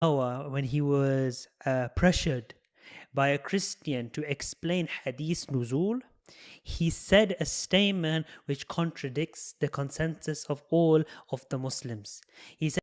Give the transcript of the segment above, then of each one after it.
Dawah when he was pressured by a Christian to explain Hadith Nuzul, he said a statement which contradicts the consensus of all of the Muslims. He said,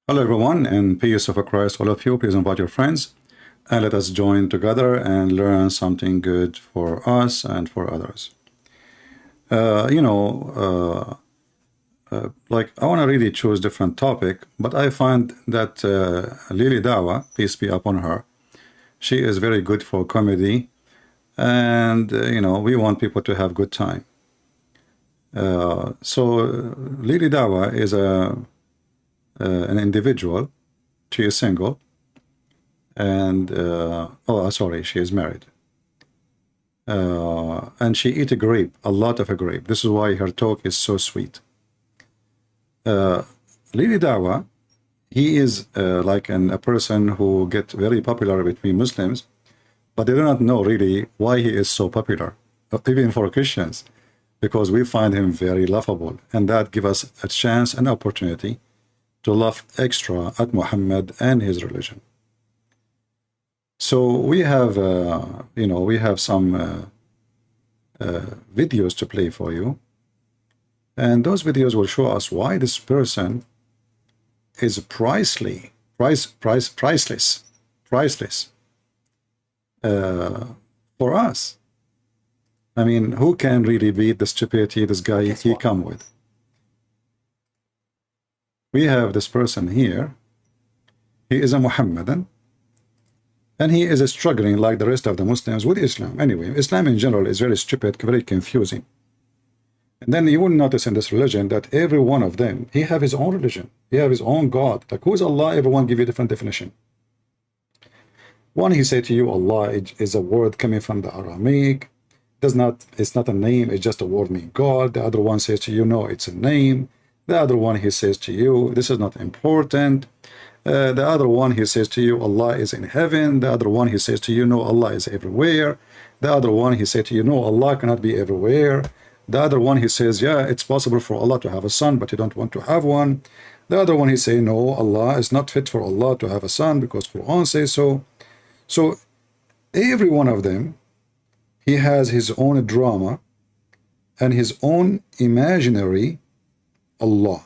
Hello everyone, and peace of Christ all of you. Please invite your friends and let us join together and learn something good for us and for others. Like I want to really choose different topic, but I find that Lily Dawah, peace be upon her, she is very good for comedy, and we want people to have good time. Lily Dawah is an individual. She is single, and sorry, she is married, and she eat a grape, a lot of a grape. This is why her talk is so sweet. Lily Dawah, he is like a person who get very popular between Muslims, but they do not know really why he is so popular, even for Christians, because we find him very laughable, and that gives us a chance and opportunity to laugh extra at Muhammad and his religion. So we have, we have some videos to play for you, and those videos will show us why this person is priceless for us. I mean, who can really beat the stupidity this guy he come with? We have this person here. He is a Muhammadan, and he is struggling like the rest of the Muslims with Islam. Anyway, Islam in general is very stupid, very confusing. And then you will notice in this religion that every one of them, he have his own religion. He have his own God. Like, who is Allah? Everyone give you a different definition. One, he say to you, Allah is a word coming from the Aramaic. It's not a name, it's just a word meaning God. The other one says to you, no, it's a name. The other one, he says to you, this is not important. The other one, he says to you, Allah is in heaven. The other one, he says to you, no, Allah is everywhere. The other one, he says to you, no, Allah cannot be everywhere. The other one, he says, yeah, it's possible for Allah to have a son, but you don't want to have one. The other one, he says, no, Allah is not fit for Allah to have a son because Qur'an says so. So every one of them, he has his own drama and his own imaginary Allah.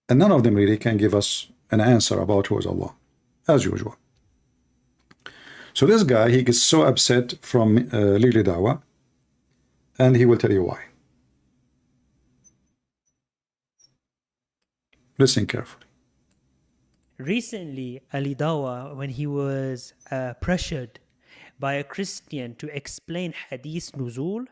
And none of them really can give us an answer about who is Allah, as usual. So this guy, he gets so upset from Lily Dawah, and he will tell you why. Listen carefully. recently, Ali Dawah, when he was pressured by a Christian to explain Hadith Nuzul,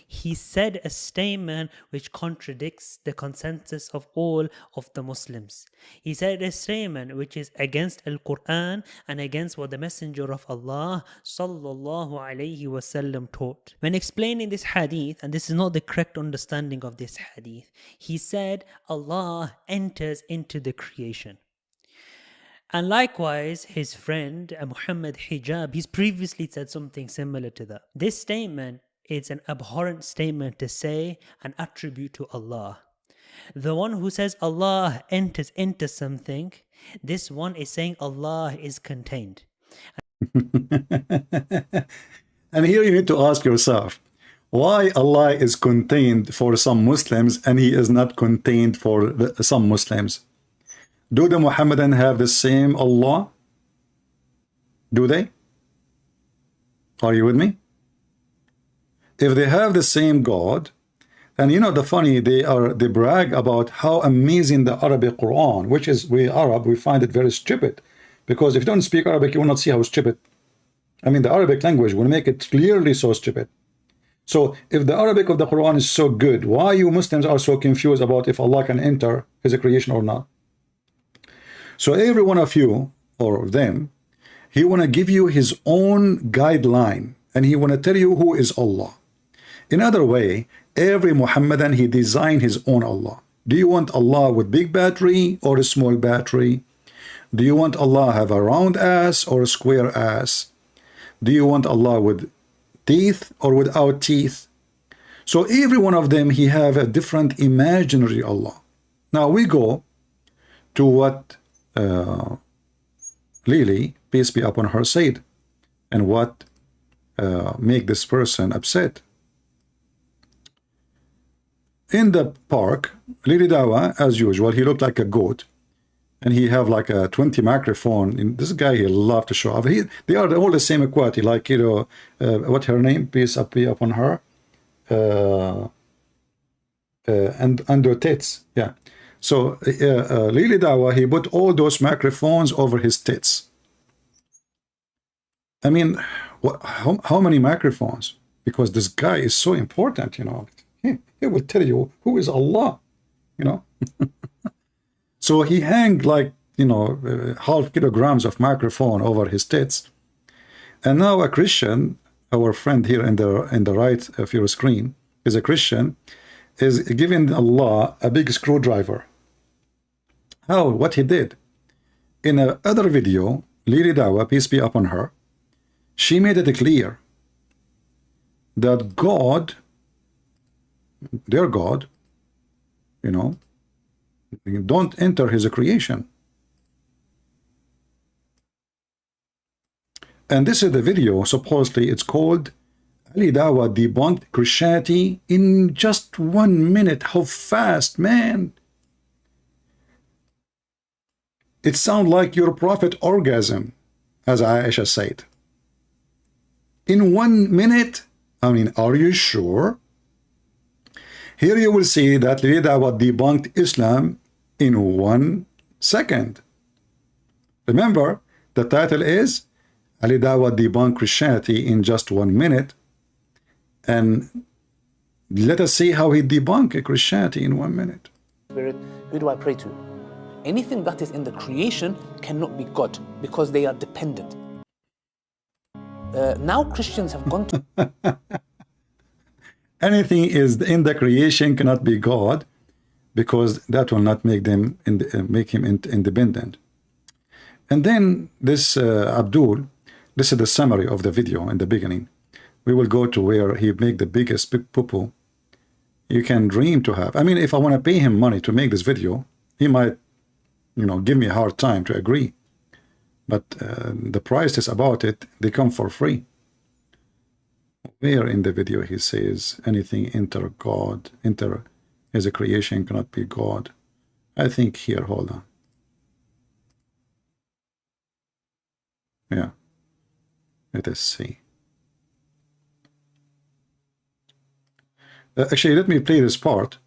he said a statement which contradicts the consensus of all of the Muslims. He said a statement which is against Al-Qur'an and against what the Messenger of Allah sallallahu alaihi wasallam taught. When explaining this hadith, and this is not the correct understanding of this hadith, he said Allah enters into the creation. And likewise, his friend Muhammad Hijab, he's previously said something similar to that. This statement is an abhorrent statement to say and attribute to Allah. The one who says Allah enters into something, this one is saying Allah is contained. And here you need to ask yourself, why Allah is contained for some Muslims and he is not contained for some Muslims? Do the Muhammadan have the same Allah? Do they? Are you with me? If they have the same God, and you know the funny, they brag about how amazing the Arabic Quran, which is, we Arab, we find it very stupid, because if you don't speak Arabic, you will not see how stupid. I mean, the Arabic language will make it clearly so stupid. So if the Arabic of the Quran is so good, why you Muslims are so confused about if Allah can enter his creation or not? So every one of you, or them, he want to give you his own guideline and he want to tell you who is Allah. In other way, every Muhammadan, he designed his own Allah. Do you want Allah with big battery or a small battery? Do you want Allah have a round ass or a square ass? Do you want Allah with teeth or without teeth? So every one of them, he have a different imaginary Allah. Now we go to what Lily, peace be upon her, said, and what make this person upset. In the park, Lily Dawah, as usual, he looked like a goat, and he have like a 20 microphone. And this guy, he love to show off. They are all the same equality, like, you know, what her name, peace be upon her, and under tits, yeah. So Lily Dawah, he put all those microphones over his tits. I mean, how many microphones? Because this guy is so important, you know. He will tell you who is Allah, you know. So he hang like, you know, half kilograms of microphone over his tits. And now a Christian, our friend here in the right of your screen, is a Christian, is giving Allah a big screwdriver. How? What he did? In another video, Lily Dawah, peace be upon her, she made it clear that God, their God, you know, don't enter his creation. And this is the video, supposedly it's called Ali Dawah Debunked Christianity in just 1 minute. How fast, man! It sounds like your prophet orgasm, as Aisha said. In 1 minute? I mean, are you sure? Here you will see that Lily Dawah debunked Islam in 1 second. Remember, the title is Ali Dawah Debunked Christianity in just 1 minute. And let us see how he debunked Christianity in 1 minute. Spirit, who do I pray to? Anything that is in the creation cannot be God because they are dependent. Now Christians have gone to anything is in the creation cannot be God, because that will not make them make him independent. And then this Abdul, this is the summary of the video in the beginning. We will go to where he make the biggest poo-poo you can dream to have. I mean, if I want to pay him money to make this video, he might, you know, give me a hard time to agree. But the prices about it, they come for free. Where in the video he says anything enter God, enter as a creation cannot be God. I think here, hold on. Yeah. Let us see. Actually, let me play this part.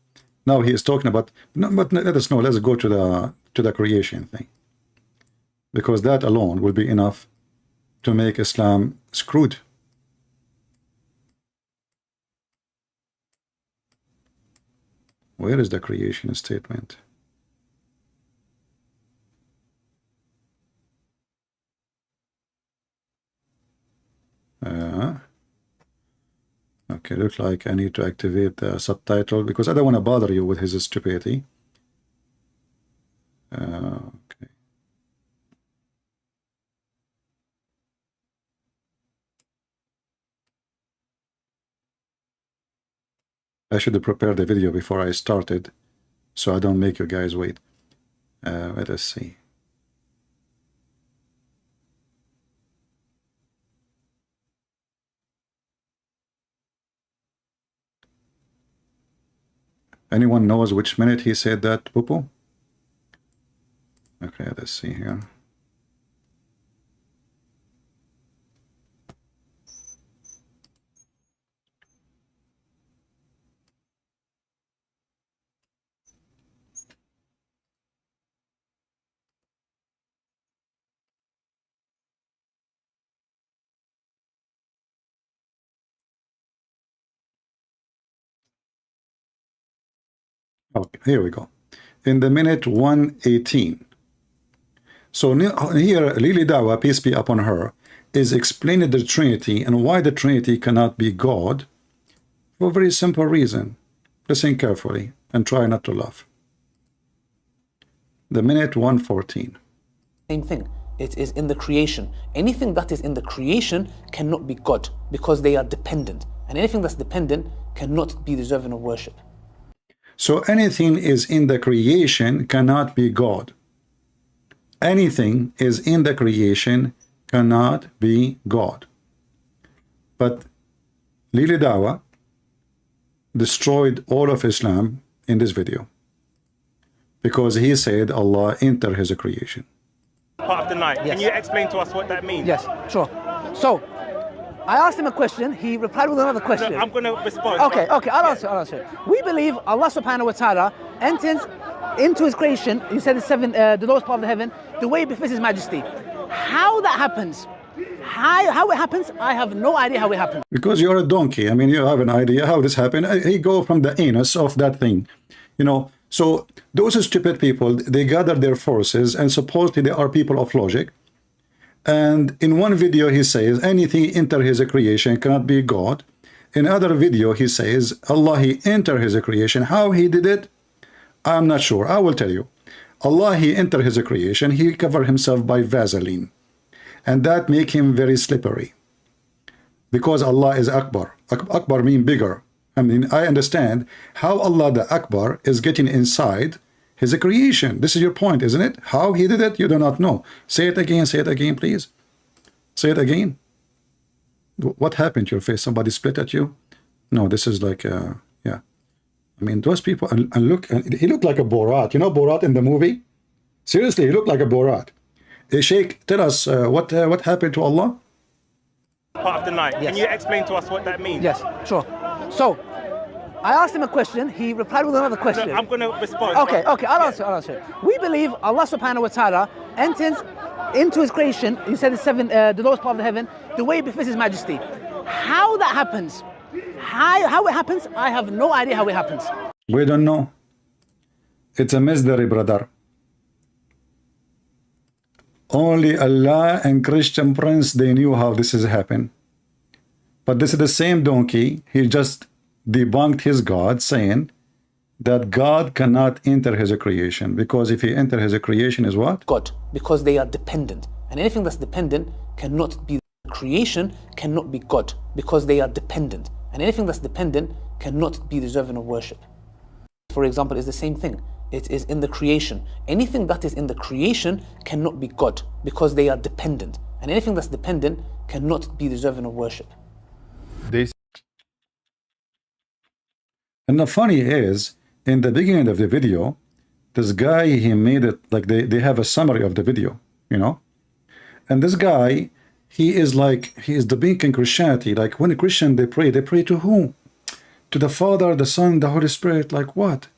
Now he is talking about, no, but let us know. Let's go to the creation thing, because that alone will be enough to make Islam screwed. Where is the creation statement? Okay, looks like I need to activate the subtitle because I don't want to bother you with his stupidity. Okay. I should have prepared the video before I started, so I don't make you guys wait. Let us see. Anyone knows which minute he said that, Pupu? Okay, let's see here. Okay, here we go. In the minute 118. So here, Lily Dawah, peace be upon her, is explaining the Trinity and why the Trinity cannot be God for a very simple reason. Listen carefully and try not to laugh. The minute 1:14. Same thing. It is in the creation. Anything that is in the creation cannot be God because they are dependent. And anything that's dependent cannot be deserving of worship. So anything is in the creation cannot be God. Anything is in the creation cannot be God. But Lili Dawah destroyed all of Islam in this video because he said Allah entered his creation. Part of the night. Yes. Can you explain to us what that means? Yes, sure. So, I asked him a question, he replied with another question. No, I'm going to respond. Okay, I'll answer. We believe Allah subhanahu wa ta'ala enters into his creation, he said the lowest part of the heaven, the way befits his majesty. How that happens, how it happens, I have no idea how it happens. Because you're a donkey. I mean, you have an idea how this happened. He go from the anus of that thing, you know. So those stupid people, they gather their forces and supposedly they are people of logic. And in one video he says anything enter his creation cannot be God. In other video he says Allah he enter his creation. How he did it, I'm not sure. I will tell you. Allah he enter his creation, he covered himself by Vaseline, and that make him very slippery because Allah is Akbar. Akbar mean bigger. I mean, I understand how Allah the Akbar is getting inside his creation. This is your point, isn't it? How he did it, you do not know. Say it again, please. Say it again. What happened to your face? Somebody split at you? No, this is like, yeah. I mean, those people, and look, and he looked like a Borat. You know Borat in the movie? Seriously, he looked like a Borat. Sheikh, tell us what happened to Allah? Part of the night. Yes. Can you explain to us what that means? Yes, sure. So, I asked him a question, he replied with another question. No, I'm going to respond. Okay, I'll answer. We believe Allah subhanahu wa ta'ala enters into his creation, he said the lowest part of the heaven, the way befits his majesty. How that happens, how it happens, I have no idea how it happens. We don't know. It's a mystery, brother. Only Allah and Christian Prince, they knew how this has happened. But this is the same donkey, he just debunked his God, saying that God cannot enter his creation, because if he enter his creation is what? God, because they are dependent. And anything that's dependent cannot be creation, cannot be God, because they are dependent. And anything that's dependent cannot be deserving of worship. For example, is the same thing. It is in the creation. Anything that is in the creation cannot be God, because they are dependent. And anything that's dependent cannot be deserving of worship. And the funny is, in the beginning of the video, this guy, he made it like they have a summary of the video, you know. And this guy, he is the being in Christianity. Like when a Christian, they pray to whom? To the Father, the Son, the Holy Spirit. Like what?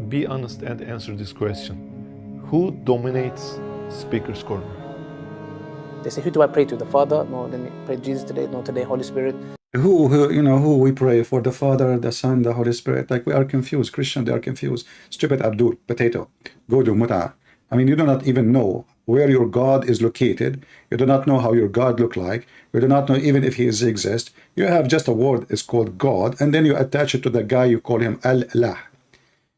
Be honest and answer this question. Who dominates Speaker's Corner? They say, who do I pray to? The Father? No, then pray to Jesus today. No, today, Holy Spirit. Who we pray for? The Father, the Son, the Holy Spirit. Like we are confused. Christians, they are confused. Stupid Abdul, potato, go to Muta. I mean, you do not even know where your God is located. You do not know how your God look like. You do not know even if he exists. You have just a word, it's called God, and then you attach it to the guy, you call him Allah.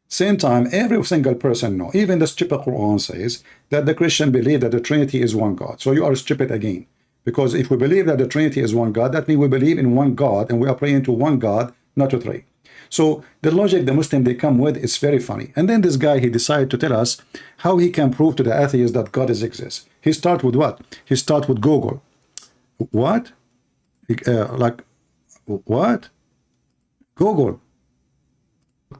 Same time, every single person know, even the stupid Qur'an says that the Christian believe that the Trinity is one God. So you are stupid again. Because if we believe that the Trinity is one God, that means we believe in one God and we are praying to one God, not to three. So the logic the Muslim they come with is very funny. And then this guy, he decided to tell us how he can prove to the atheists that God exists. He start with what? He start with Google. What? What? Google.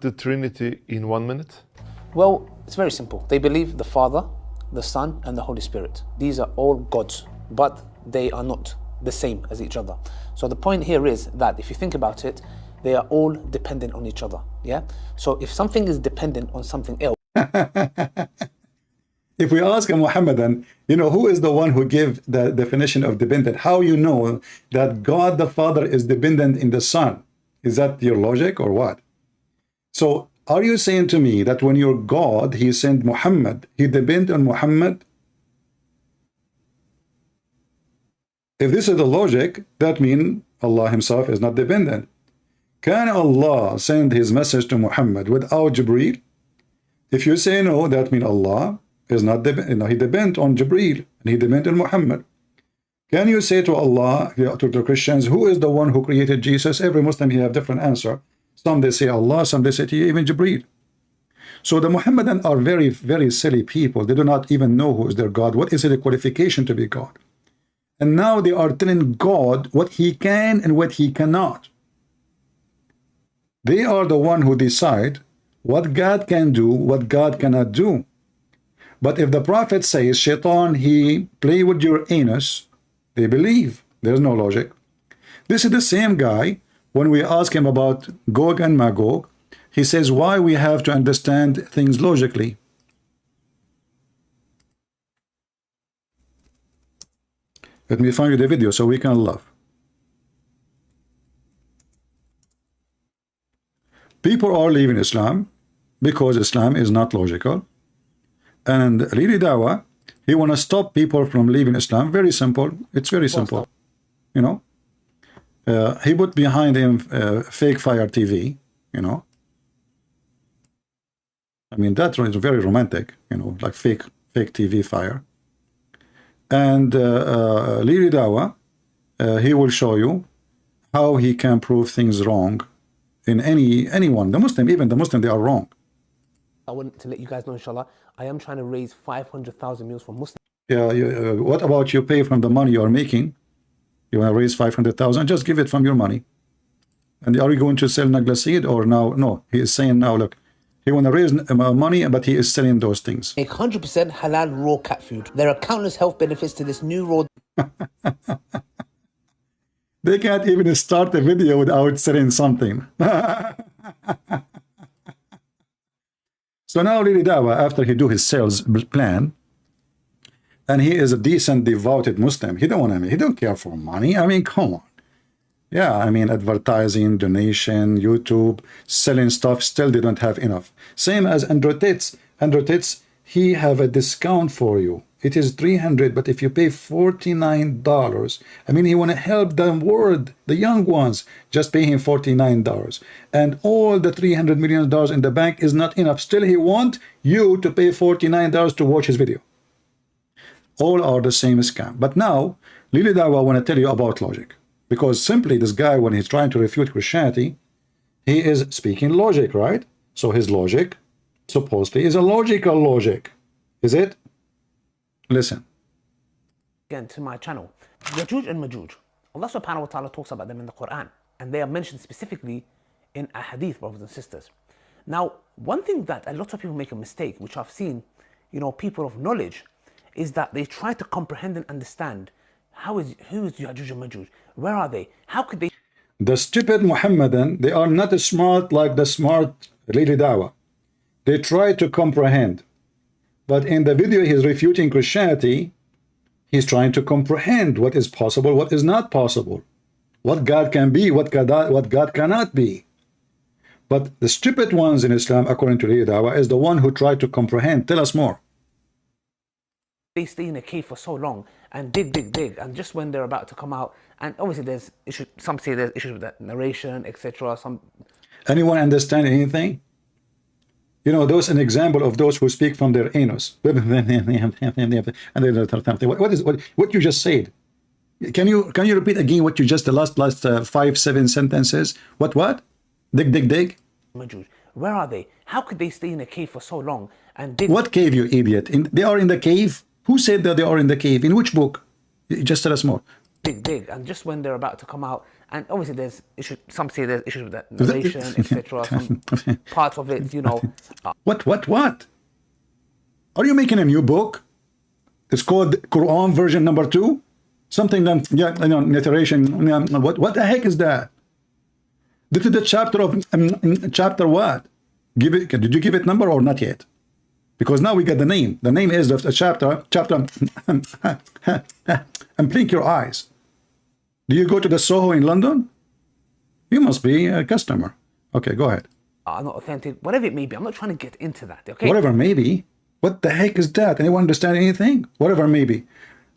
The Trinity in 1 minute? Well, it's very simple. They believe the Father, the Son, and the Holy Spirit. These are all gods, but they are not the same as each other. So the point here is that if you think about it, they are all dependent on each other. Yeah. So if something is dependent on something else. If we ask a Muhammadan, who is the one who gave the definition of dependent? How you know that God the Father is dependent in the Son? Is that your logic or what? So are you saying to me that when your God, he sent Muhammad, he depends on Muhammad? If this is the logic, that means Allah himself is not dependent. Can Allah send his message to Muhammad without Jibreel? If you say no, that means Allah is not he depends on Jibreel and he depends on Muhammad. Can you say to Allah, to the Christians, who is the one who created Jesus? Every Muslim he have different answer. Some they say Allah, some they say to you, even Jibreel. So the Muhammadans are very, very silly people. They do not even know who is their God. What is the qualification to be God? And now they are telling God what he can and what he cannot. They are the one who decide what God can do, what God cannot do. But if the Prophet says, Shaitan, he play with your anus, they believe. There's no logic. This is the same guy, when we ask him about Gog and Magog, he says why we have to understand things logically. Let me find you the video so we can laugh. People are leaving Islam because Islam is not logical. And really Dawah, he want to stop people from leaving Islam. Very simple. It's very simple. You know, he put behind him fake fire TV, you know. I mean, that is very romantic, you know, like fake TV fire. And Liri Dawah, he will show you how he can prove things wrong in anyone. The Muslim, even the Muslim, they are wrong. I want to let you guys know, inshallah, I am trying to raise 500,000 meals for Muslims. Yeah, what about you pay from the money you are making? You want to raise 500,000? Just give it from your money. And are you going to sell Nagla seed or now? No, he is saying now, look, he want to raise money, but he is selling those things. Make 100% halal raw cat food. There are countless health benefits to this new raw. They can't even start a video without selling something. So now really Dawah, after he do his sales plan, and he is a decent, devoted Muslim, he don't care for money. I mean, come on. Yeah, I mean, advertising, donation, YouTube, selling stuff, still they don't have enough. Same as Andrew Tate. Andrew Tate, he have a discount for you. It is $300, but if you pay $49, I mean, he want to help the world, the young ones, just pay him $49. And all the $300 million in the bank is not enough. Still, he want you to pay $49 to watch his video. All are the same scam. But now, Lili Dawah want to tell you about logic. Because simply this guy, when he's trying to refute Christianity, he is speaking logic, right? So his logic, supposedly, is a logical logic. Is it? Listen. Again, to my channel. Yajuj and Majuj. Allah subhanahu wa ta'ala talks about them in the Qur'an. And they are mentioned specifically in a hadith, brothers and sisters. Now, one thing that a lot of people make a mistake, which I've seen, you know, people of knowledge, is that they try to comprehend and understand who is Yajuj and Majuj? Where are they? How could they? The stupid Muhammadan, they are not as smart like the smart Lili Dawah. They try to comprehend. But in the video he's refuting Christianity, he's trying to comprehend what is possible, what is not possible. What God can be, what God cannot be. But the stupid ones in Islam, according to Lili Dawah, is the one who try to comprehend. Tell us more. They stay in a cave for so long and dig, and just when they're about to come out, and obviously there's issues, some say there's issues with that narration, etc. Anyone understand anything? You know, those an example of those who speak from their anus. What you just said? Can you repeat again what you just the last 5-7 sentences? What? Dig. Majuj. Where are they? How could they stay in a cave for so long and dig? What cave, you idiot? They are in the cave. Who said that they are in the cave? In which book? Just tell us more. Dig, and just when they're about to come out, and obviously there's issues. Some say there's issues with that narration, etc. Some parts of it, you know. What? Are you making a new book? It's called Qur'an version number 2. Something that, yeah, you know, narration. What the heck is that? This is the chapter of chapter what? Did you give it number or not yet? Because now we get the name. The name is the chapter, and blink your eyes. Do you go to the Soho in London? You must be a customer. Okay, go ahead. Not authentic, whatever it may be. I'm not trying to get into that, okay? Whatever may be. What the heck is that? Anyone understand anything? Whatever may be.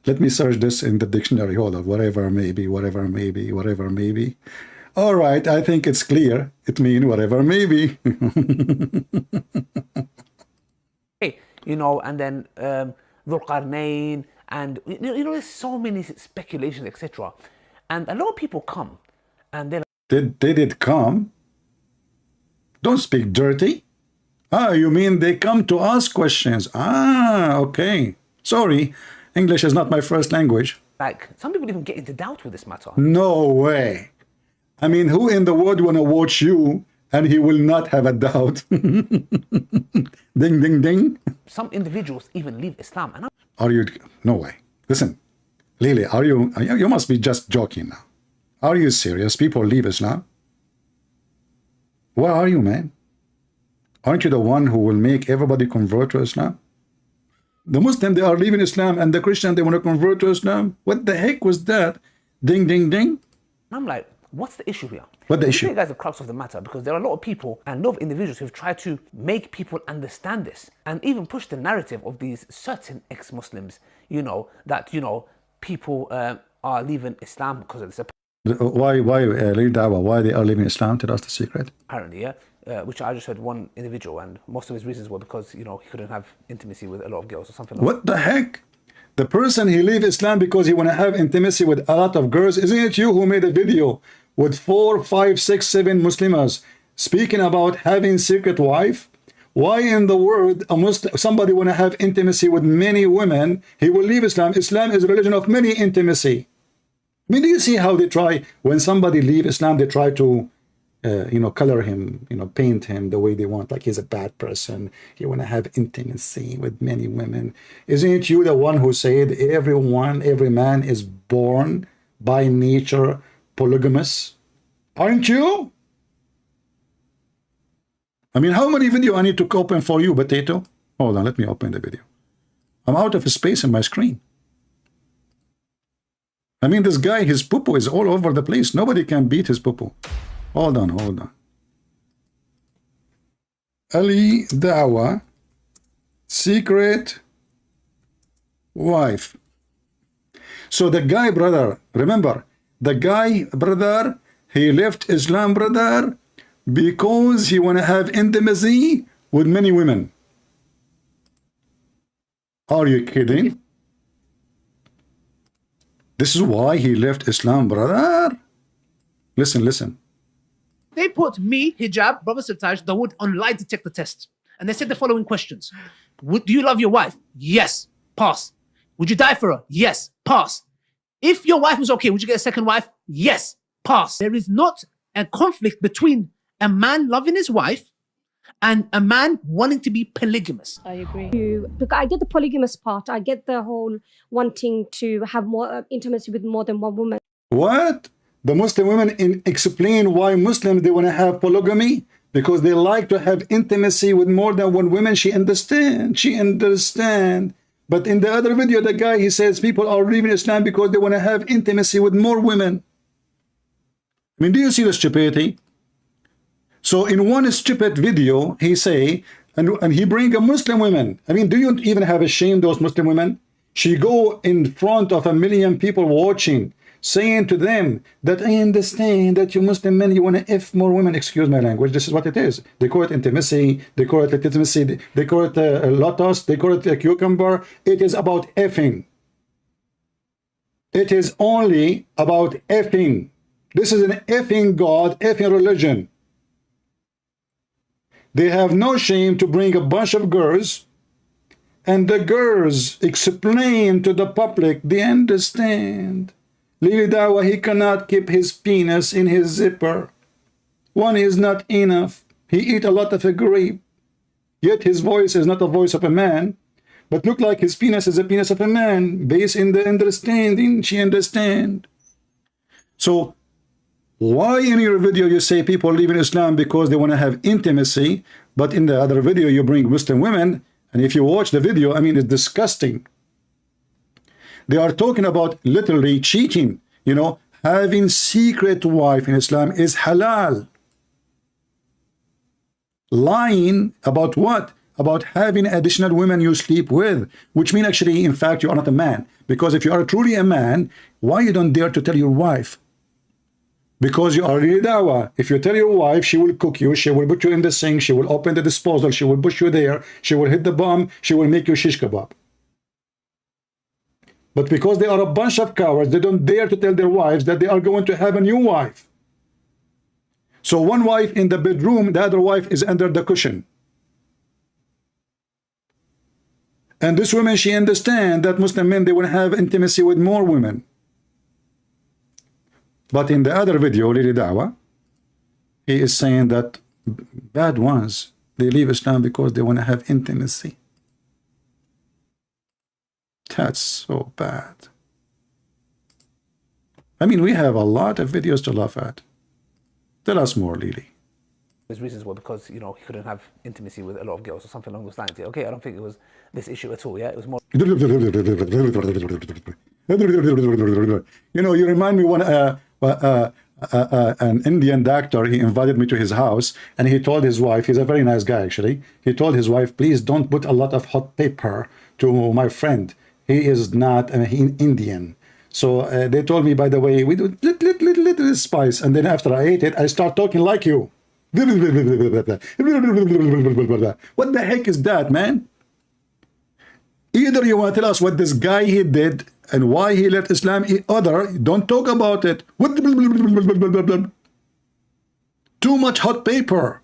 Let me search this in the dictionary. Hold on. Whatever maybe, whatever maybe, whatever maybe. All right, I think it's clear. It means whatever maybe. You know, and then Dhul Qarnayn, and you know, there's so many speculations, etc. And a lot of people come, and they're like, They did come? Don't speak dirty. Ah, you mean they come to ask questions? Ah, okay. Sorry, English is not my first language. like, some people even get into doubt with this matter. No way. I mean, who in the world want to watch you and he will not have a doubt? Ding, ding, ding. Some individuals even leave Islam, and Are you? No way. Listen, Lily, are you? You must be just joking now. Are you serious? People leave Islam? Where are you, man? Aren't you the one who will make everybody convert to Islam? The Muslim, they are leaving Islam, and the Christian, they want to convert to Islam. What the heck was that? Ding, ding, ding. I'm like, what's the issue here? What the I issue? think that's the crux of the matter, because there are a lot of people and a lot of individuals who've tried to make people understand this and even push the narrative of these certain ex-Muslims, you know, that, you know, people are leaving Islam because of this. Why leave Dawah? Why they are leaving Islam? Tell us the secret. Apparently, yeah. Which I just heard one individual, and most of his reasons were because, you know, he couldn't have intimacy with a lot of girls or something like What the heck? The person, he leave Islam because he want to have intimacy with a lot of girls. Isn't it you who made a video with 4, 5, 6, 7 Muslims speaking about having secret wife? Why in the world a Muslim, somebody want to have intimacy with many women? He will leave Islam. Islam is a religion of many intimacy. I mean, do you see how they try, when somebody leave Islam, they try to you know, color him, you know, paint him the way they want, like he's a bad person. He want to have intimacy with many women. Isn't it you the one who said every man is born by nature polygamous? Aren't you? I mean, how many video I need to open for you, Potato? Hold on, let me open the video. I'm out of space in my screen. I mean, this guy, his poo-poo is all over the place. Nobody can beat his poo-poo. Hold on, hold on. Ali Dawah, secret wife. So the guy, brother, remember, the guy, brother, he left Islam, brother, because he want to have intimacy with many women. Are you kidding? This is why he left Islam, brother. Listen, listen. They put me, hijab, Brother Sirtaj, Dawood on lie detector test. And they said the following questions. Do you love your wife? Yes. Pass. Would you die for her? Yes. Pass. If your wife was okay, would you get a second wife? Yes. Pass. There is not a conflict between a man loving his wife and a man wanting to be polygamous. I agree. Because I get the polygamous part. I get the whole wanting to have more intimacy with more than one woman. What? The Muslim women explain why Muslims, they want to have polygamy because they like to have intimacy with more than one woman. She understand. But in the other video, the guy, he says people are leaving Islam because they want to have intimacy with more women. I mean, do you see the stupidity? So in one stupid video, he say, and he bring a Muslim women. I mean, do you even have a shame, those Muslim women? She go in front of 1 million people watching, saying to them that I understand that you Muslim men, you want to F more women. Excuse my language. This is what it is. They call it intimacy. They call it legitimacy. They call it lotus. They call it a cucumber. It is about effing. It is only about effing. This is an effing God, effing religion. They have no shame to bring a bunch of girls, and the girls explain to the public, they understand. Lili Dawah, he cannot keep his penis in his zipper. One is not enough. He eat a lot of a grape. Yet his voice is not a voice of a man, but look like his penis is a penis of a man, based in the understanding. She understand. So why in your video you say people leave in Islam because they want to have intimacy, but in the other video you bring Muslim women, and if you watch the video, I mean, it's disgusting. They are talking about literally cheating. You know, having secret wife in Islam is halal. Lying about what? about having additional women you sleep with, which mean actually, in fact, you are not a man. Because if you are truly a man, why you don't dare to tell your wife? Because you are really dawah. If you tell your wife, she will cook you, she will put you in the sink, she will open the disposal, she will push you there, she will hit the bomb, she will make you shish kebab. But because they are a bunch of cowards, they don't dare to tell their wives that they are going to have a new wife. So one wife in the bedroom, the other wife is under the cushion. And this woman, she understands that Muslim men, they will have intimacy with more women. But in the other video, Lili Dawah, he is saying that bad ones, they leave Islam because they want to have intimacy. That's so bad. I mean, we have a lot of videos to laugh at. Tell us more, Lili. His reasons were because, you know, he couldn't have intimacy with a lot of girls or something along those lines. Okay, I don't think it was this issue at all, yeah? It was more... You know, you remind me when an Indian doctor, he invited me to his house, and he told his wife, he's a very nice guy actually, he told his wife, please don't put a lot of hot pepper to my friend. He is not an Indian. So they told me, by the way, we do little spice, and then after I ate it, I start talking like you. What the heck is that, man? Either you want to tell us what this guy he did and why he left Islam, other don't talk about it. Too much hot paper,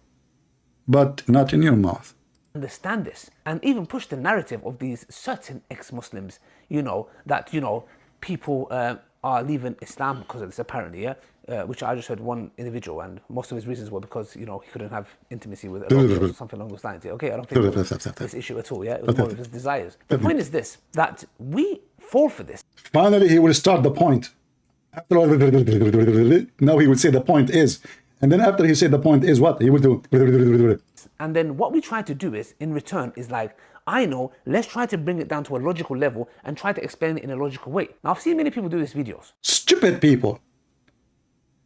but not in your mouth. Understand this and even push the narrative of these certain ex-Muslims, you know, that, you know, people are leaving Islam because of this, apparently, yeah, which I just heard one individual, and most of his reasons were because, you know, he couldn't have intimacy with a lot of girls or something along those lines. Okay, I don't think it was this issue at all, yeah, it was more of his desires. The point is this, that we fall for this. Finally, he will start the point. After all, now he will say the point is, and then after he said the point is what? He will do. And then what we try to do is, in return, is like, I know, let's try to bring it down to a logical level and try to explain it in a logical way. Now, I've seen many people do these videos. Stupid people.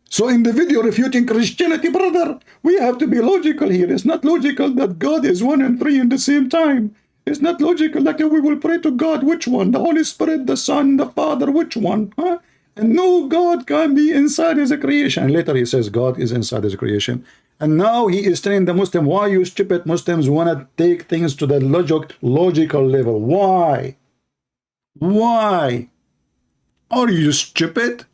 So in the video refuting Christianity, brother, we have to be logical here. It's not logical that God is 1 and 3 in the same time. It's not logical like we will pray to God. Which one? The Holy Spirit, the Son, the Father, which one? Huh? And no, God can be inside his creation. And later he says God is inside his creation. And now he is telling the Muslim, why you stupid Muslims want to take things to the logical level? Why? Why? Are you stupid?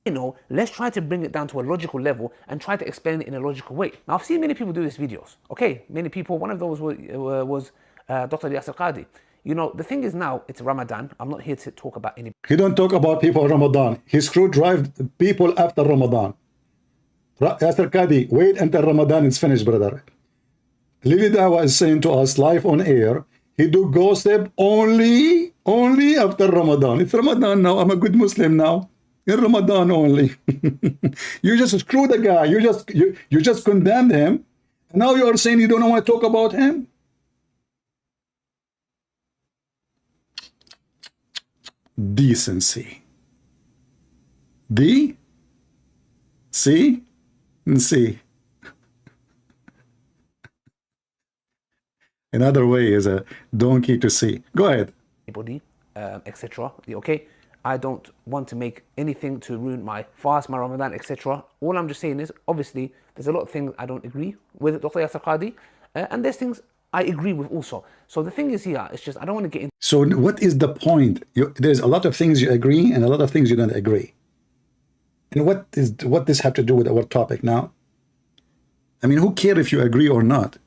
You know, let's try to bring it down to a logical level and try to explain it in a logical way. Now, I've seen many people do these videos. Okay, many people, one of those was Dr. Yasir Qadi. You know, the thing is now, it's Ramadan. I'm not here to talk about any... He don't talk about people in Ramadan. He screw drive people after Ramadan. Yasir Qadi, wait until Ramadan is finished, brother. Lili Dawah is saying to us live on air, he do gossip only after Ramadan. It's Ramadan now. I'm a good Muslim now. In Ramadan only. You just screw the guy. You just condemned him. Now you are saying you don't want to talk about him? Decency. C. Another way is a donkey to see. Go ahead. Anybody, etc. Okay? I don't want to make anything to ruin my fast, my Ramadan, etc. All I'm just saying is, obviously, there's a lot of things I don't agree with Dr. Yasir Qadi, and there's things I agree with also. So the thing is here, it's just I don't want to get into... So what is the point? There's a lot of things you agree and a lot of things you don't agree. And what this have to do with our topic now? I mean, who cares if you agree or not?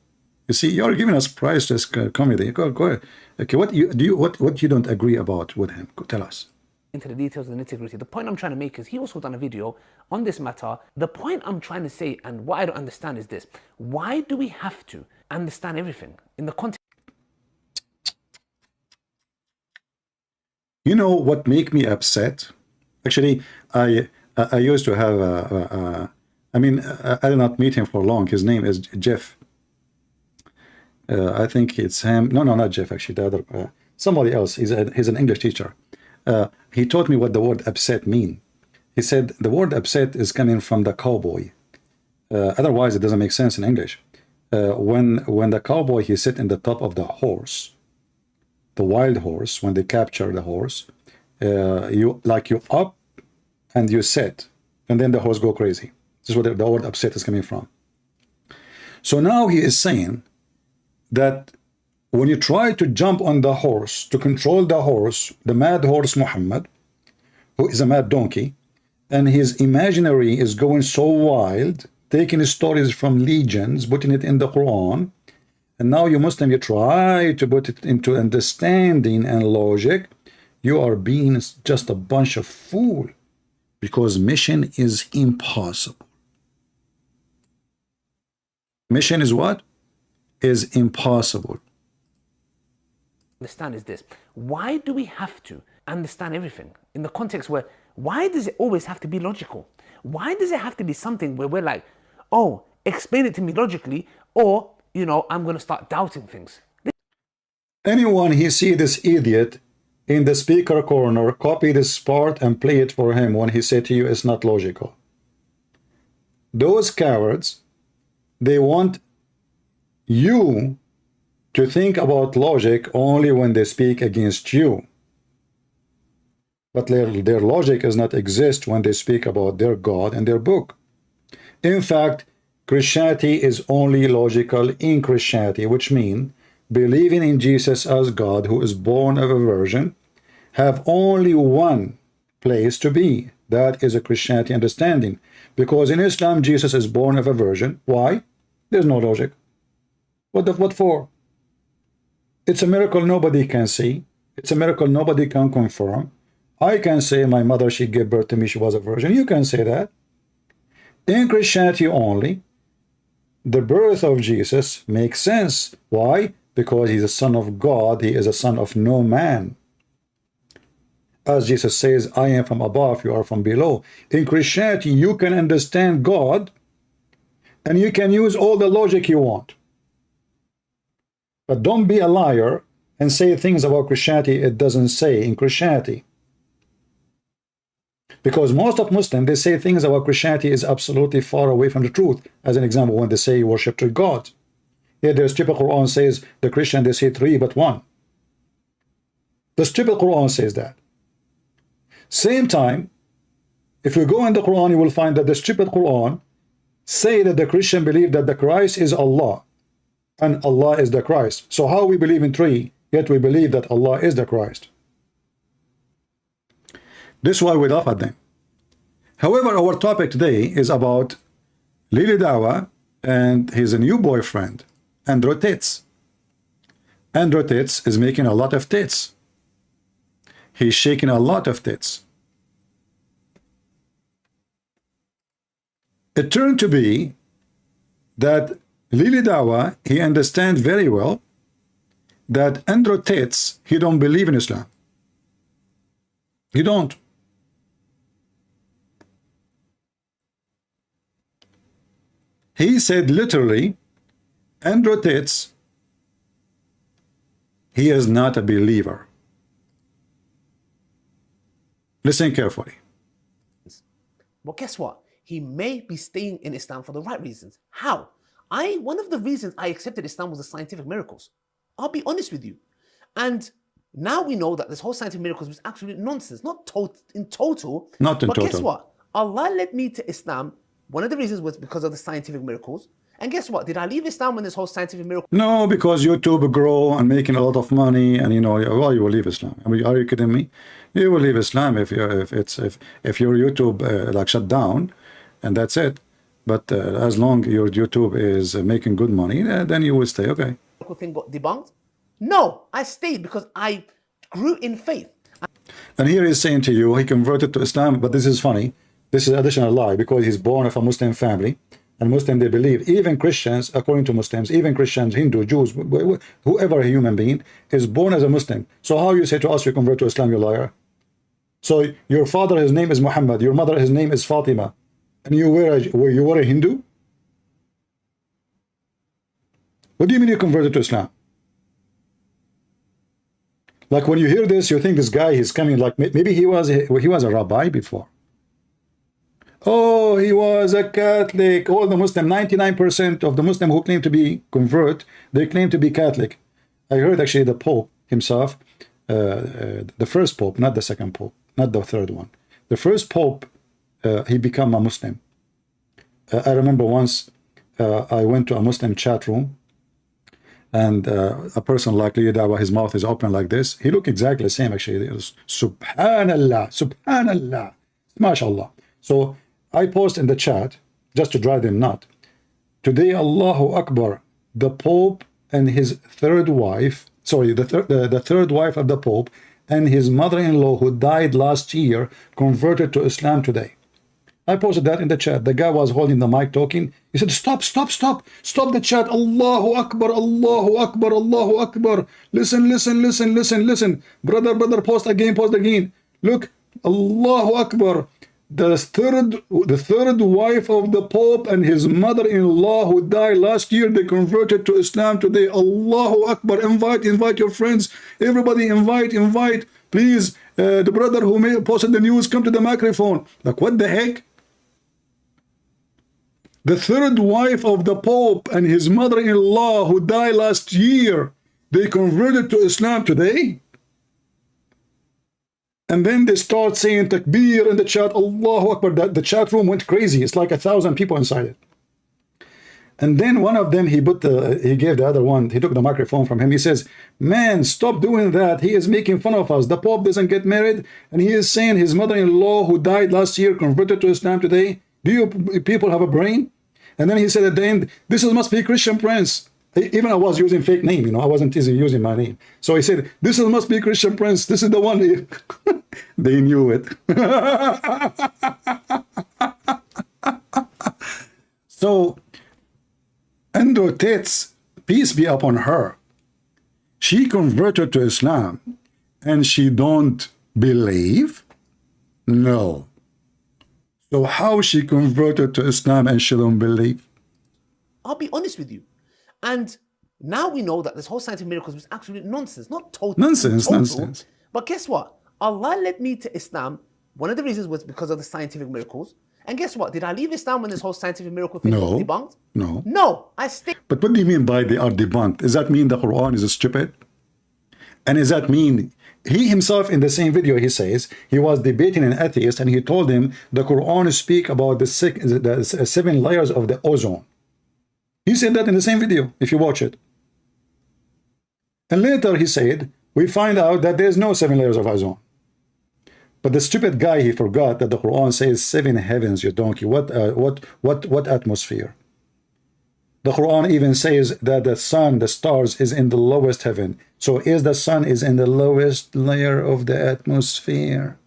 You see, you're giving us priceless comedy. Go ahead. Okay, what you don't agree about with him? Tell us. Into the details and the nitty-gritty. The point I'm trying to make is he also done a video on this matter. The point I'm trying to say and what I don't understand is this. Why do we have to understand everything in the context? You know what make me upset? Actually, I used to have I did not meet him for long. His name is Jeff. I think it's him. No, not Jeff. Actually, the other somebody else. He's an English teacher. He taught me what the word upset mean. He said the word upset is coming from the cowboy. Otherwise, it doesn't make sense in English. when the cowboy he sit in the top of the horse, the wild horse, when they capture the horse, you up and you sit, and then the horse go crazy. This is where the word upset is coming from. So now he is saying that when you try to jump on the horse, to control the horse, the mad horse Muhammad, who is a mad donkey, and his imaginary is going so wild, taking stories from legends, putting it in the Quran, and now you Muslim, you try to put it into understanding and logic, you are being just a bunch of fool, because mission is impossible. Mission is what? Is impossible. Understand is this: why do we have to understand everything in the context where, why does it always have to be logical? Why does it have to be something where we're like, oh, explain it to me logically, or, you know, I'm going to start doubting things? Anyone he see this idiot in the speaker corner, copy this part and play it for him when he say to you it's not logical. Those cowards, they want you to think about logic only when they speak against you. But their logic does not exist when they speak about their God and their book. In fact, Christianity is only logical in Christianity, which means believing in Jesus as God, who is born of a virgin, have only one place to be. That is a Christianity understanding. Because in Islam, Jesus is born of a virgin. Why? There's no logic. What for? It's a miracle nobody can see. It's a miracle nobody can confirm. I can say my mother, she gave birth to me, she was a virgin. You can say that. In Christianity only, the birth of Jesus makes sense. Why? Because he's a son of God. He is a son of no man. As Jesus says, I am from above, you are from below. In Christianity, you can understand God and you can use all the logic you want. But don't be a liar and say things about Christianity it doesn't say in Christianity. Because most of Muslims, they say things about Christianity is absolutely far away from the truth. As an example, when they say you worship three gods. Yet the stupid Quran says the Christian, they say three but one. The stupid Quran says that. Same time, if you go in the Quran, you will find that the stupid Quran say that the Christian believe that the Christ is Allah and Allah is the Christ. So how we believe in three, yet we believe that Allah is the Christ. This is why we laugh at them. However, our topic today is about Lily Dawah and his new boyfriend, Andrew Tate. Andrew Tate is making a lot of tits. He's shaking a lot of tits. It turned to be that Lily Dawah, he understands very well that Andrew Tate, he don't believe in Islam. He don't. He said literally, Andrew Tate, he is not a believer. Listen carefully. But guess what? He may be staying in Islam for the right reasons. How? One of the reasons I accepted Islam was the scientific miracles. I'll be honest with you. And now we know that this whole scientific miracles was absolute nonsense. Not in total. Not in but total. Guess what? Allah led me to Islam. One of the reasons was because of the scientific miracles. And guess what? Did I leave Islam when this whole scientific miracle? No, because YouTube grow and making a lot of money, and you know, well, you will leave Islam. I mean, are you kidding me? You will leave Islam if your YouTube like shut down, and that's it. But as long your YouTube is making good money, then you will stay. Okay. Thing got debunked? No, I stayed because I grew in faith. And here he's saying to you, he converted to Islam, but this is funny. This is additional lie because he's born of a Muslim family. And Muslim, they believe, even Christians, according to Muslims, even Christians, Hindu, Jews, whoever a human being is born as a Muslim. So how you say to us you convert to Islam, you liar? So your father, his name is Muhammad, your mother, his name is Fatima, and you were a Hindu? What do you mean you converted to Islam? Like when you hear this, you think this guy, he's coming like, maybe he was a rabbi before. Oh, he was a Catholic. All the Muslim, 99% of the Muslim who claim to be convert, they claim to be Catholic. I heard actually the Pope himself, the first Pope, not the second Pope, not the third one. The first Pope, he became a Muslim. I remember once I went to a Muslim chat room, and a person like Li Dawah, his mouth is open like this. He looked exactly the same actually. It was Subhanallah, Subhanallah, MashaAllah. So I post in the chat, just to drive them nuts. Today, Allahu Akbar, the Pope and his third wife, sorry, the third wife of the Pope and his mother-in-law who died last year converted to Islam today. I posted that in the chat. The guy was holding the mic talking. He said, stop, stop, stop, stop the chat. Allahu Akbar, Allahu Akbar, Allahu Akbar. Listen, listen, listen, listen, listen. Brother, brother, post again, post again. Look, Allahu Akbar. The third wife of the Pope and his mother-in-law who died last year, they converted to Islam today. Allahu Akbar. Invite your friends. Everybody invite. Please, the brother who posted the news, come to the microphone. Like, what the heck? The third wife of the Pope and his mother-in-law who died last year, they converted to Islam today? And then they start saying takbir in the chat, Allahu Akbar. The chat room went crazy. It's like 1,000 people inside it. And then one of them, he gave the other one, he took the microphone from him. He says, man, stop doing that. He is making fun of us. The Pope doesn't get married. And he is saying his mother-in-law who died last year converted to Islam today. Do you people have a brain? And then he said at the end, this must be Christian Prince. Even I was using fake name, you know, I wasn't using my name. So he said, this must be Christian Prince. This is the one. They knew it. So, Endo Tate, peace be upon her, she converted to Islam and she don't believe? No. So how she converted to Islam and she don't believe? I'll be honest with you. And now we know that this whole scientific miracles was absolute nonsense, not total. Nonsense. But guess what? Allah led me to Islam. One of the reasons was because of the scientific miracles. And guess what? Did I leave Islam when this whole scientific miracle thing was debunked? No. No, I stayed. But what do you mean by they are debunked? Does that mean the Quran is stupid? And does that mean he himself in the same video, he says he was debating an atheist and he told him the Quran speak about the 7 layers of the ozone. He said that in the same video, if you watch it. And later he said, we find out that there's no 7 layers of ozone. But the stupid guy, he forgot that the Quran says 7 heavens, you donkey. What atmosphere? The Quran even says that the sun, the stars, is in the lowest heaven. So is the sun is in the lowest layer of the atmosphere?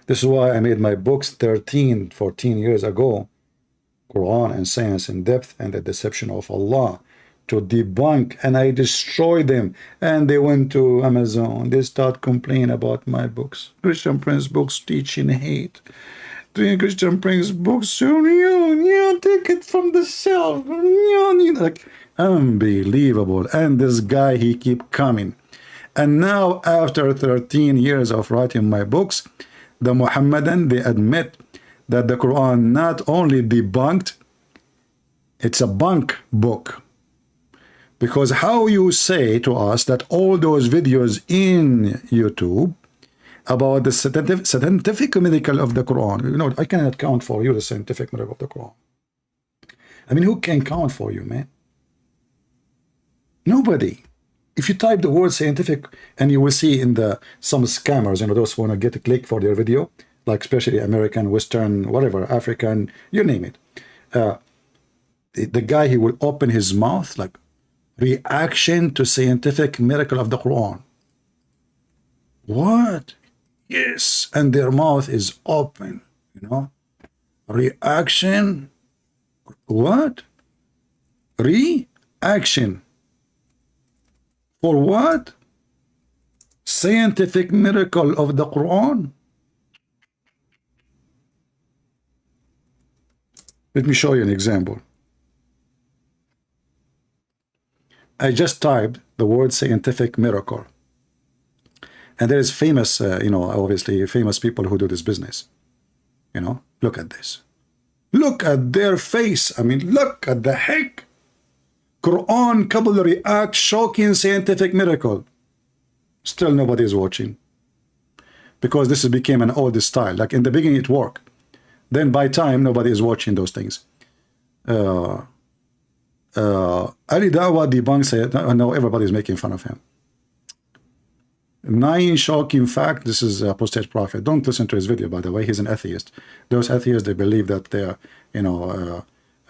This is why I made my books 14 years ago, Qur'an and Science in Depth and the Deception of Allah, to debunk, and I destroyed them. And they went to Amazon. They start complaining about my books. Christian Prince books teaching hate. Doing Christian Prince books, you take it from the shelf. Like, unbelievable. And this guy, he keep coming. And now, after 13 years of writing my books, the Muhammadan, they admit that the Quran not only debunked, it's a bunk book. Because how you say to us that all those videos in YouTube about the scientific miracle of the Quran, you know, I cannot count for you the scientific miracle of the Quran. I mean, who can count for you, man? Nobody. If you type the word scientific, and you will see in some scammers, you know, those who want to get a click for their video, like especially American, Western, whatever, African, you name it. The guy, he will open his mouth like reaction to scientific miracle of the Quran. What? Yes. And their mouth is open, you know. Reaction. What? Reaction. For what? Scientific miracle of the Quran. Let me show you an example. I just typed the word scientific miracle. And there is famous, you know, obviously famous people who do this business. You know, Look at this. Look at their face. I mean, look at the heck. Quran couple react, shocking scientific miracle. Still nobody is watching. Because this became an old style. Like in the beginning it worked. Then by time nobody is watching those things. Ali Dawah debunks it. No, everybody is making fun of him. 9 shocking fact. This is apostate prophet. Don't listen to his video, by the way. He's an atheist. Those atheists, they believe that they're,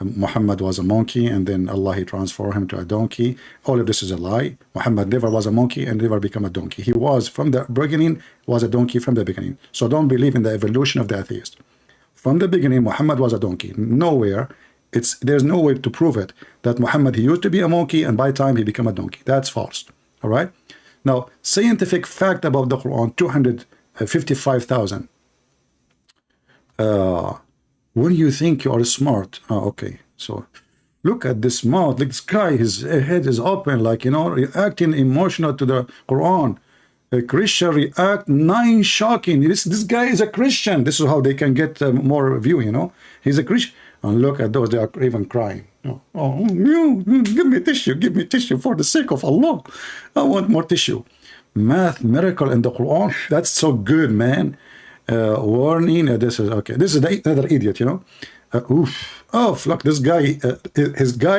Muhammad was a monkey and then Allah he transformed him to a donkey. All of this is a lie. Muhammad never was a monkey and never become a donkey. He was from the beginning, was a donkey from the beginning. So don't believe in the evolution of the atheist. From the beginning, Muhammad was a donkey. Nowhere, there's no way to prove it that Muhammad, he used to be a monkey and by time he became a donkey. That's false. All right. Now, scientific fact about the Quran, 255,000. When you think you are smart, okay, so look at this mouth, like this guy, his head is open, like, reacting emotional to the Quran. A Christian react, 9 shocking. This guy is a Christian. This is how they can get more view, He's a Christian. And look at those, they are even crying. Oh, give me tissue for the sake of Allah. I want more tissue. Math miracle in the Quran, that's so good, man. Warning, this is okay. This is another idiot, oof. Oh, look, this guy,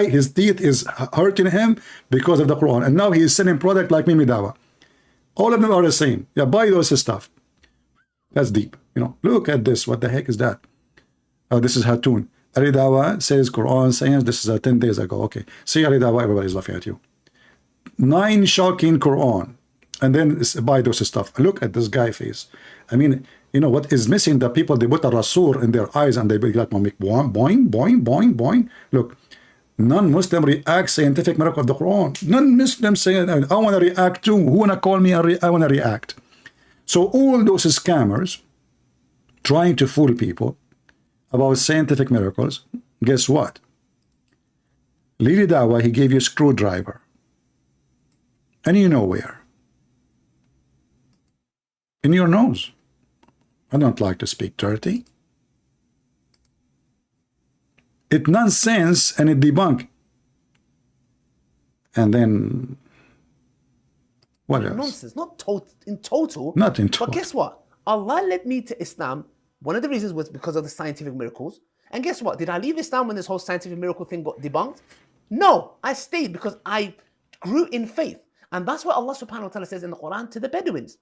his teeth is hurting him because of the Quran. And now he is selling product like Mimi Dawah. All of them are the same. Yeah, buy those stuff. That's deep, Look at this. What the heck is that? Oh, this is Hatun. Ali Dawah says Qur'an and Science. This is 10 days ago. Okay. See Ali Dawah, everybody's laughing at you. 9 shocking Qur'an. And then buy those stuff. Look at this guy face. I mean, what is missing? The people, they put a rasur in their eyes and they be like, make boing, boing, boing, boing. Look, non-Muslim react scientific miracle of the Quran. Non-Muslim say, I want to react too. Who want to call me? I want to react. So all those scammers trying to fool people about scientific miracles, guess what? Lili Dawah, he gave you a screwdriver. And you know where? In your nose. I don't like to speak dirty. It nonsense and it debunk. And then what else? Nonsense, not in total. Not in total. But guess what? Allah led me to Islam. One of the reasons was because of the scientific miracles. And guess what? Did I leave Islam when this whole scientific miracle thing got debunked? No, I stayed because I grew in faith. And that's what Allah subhanahu wa ta'ala says in the Quran to the Bedouins.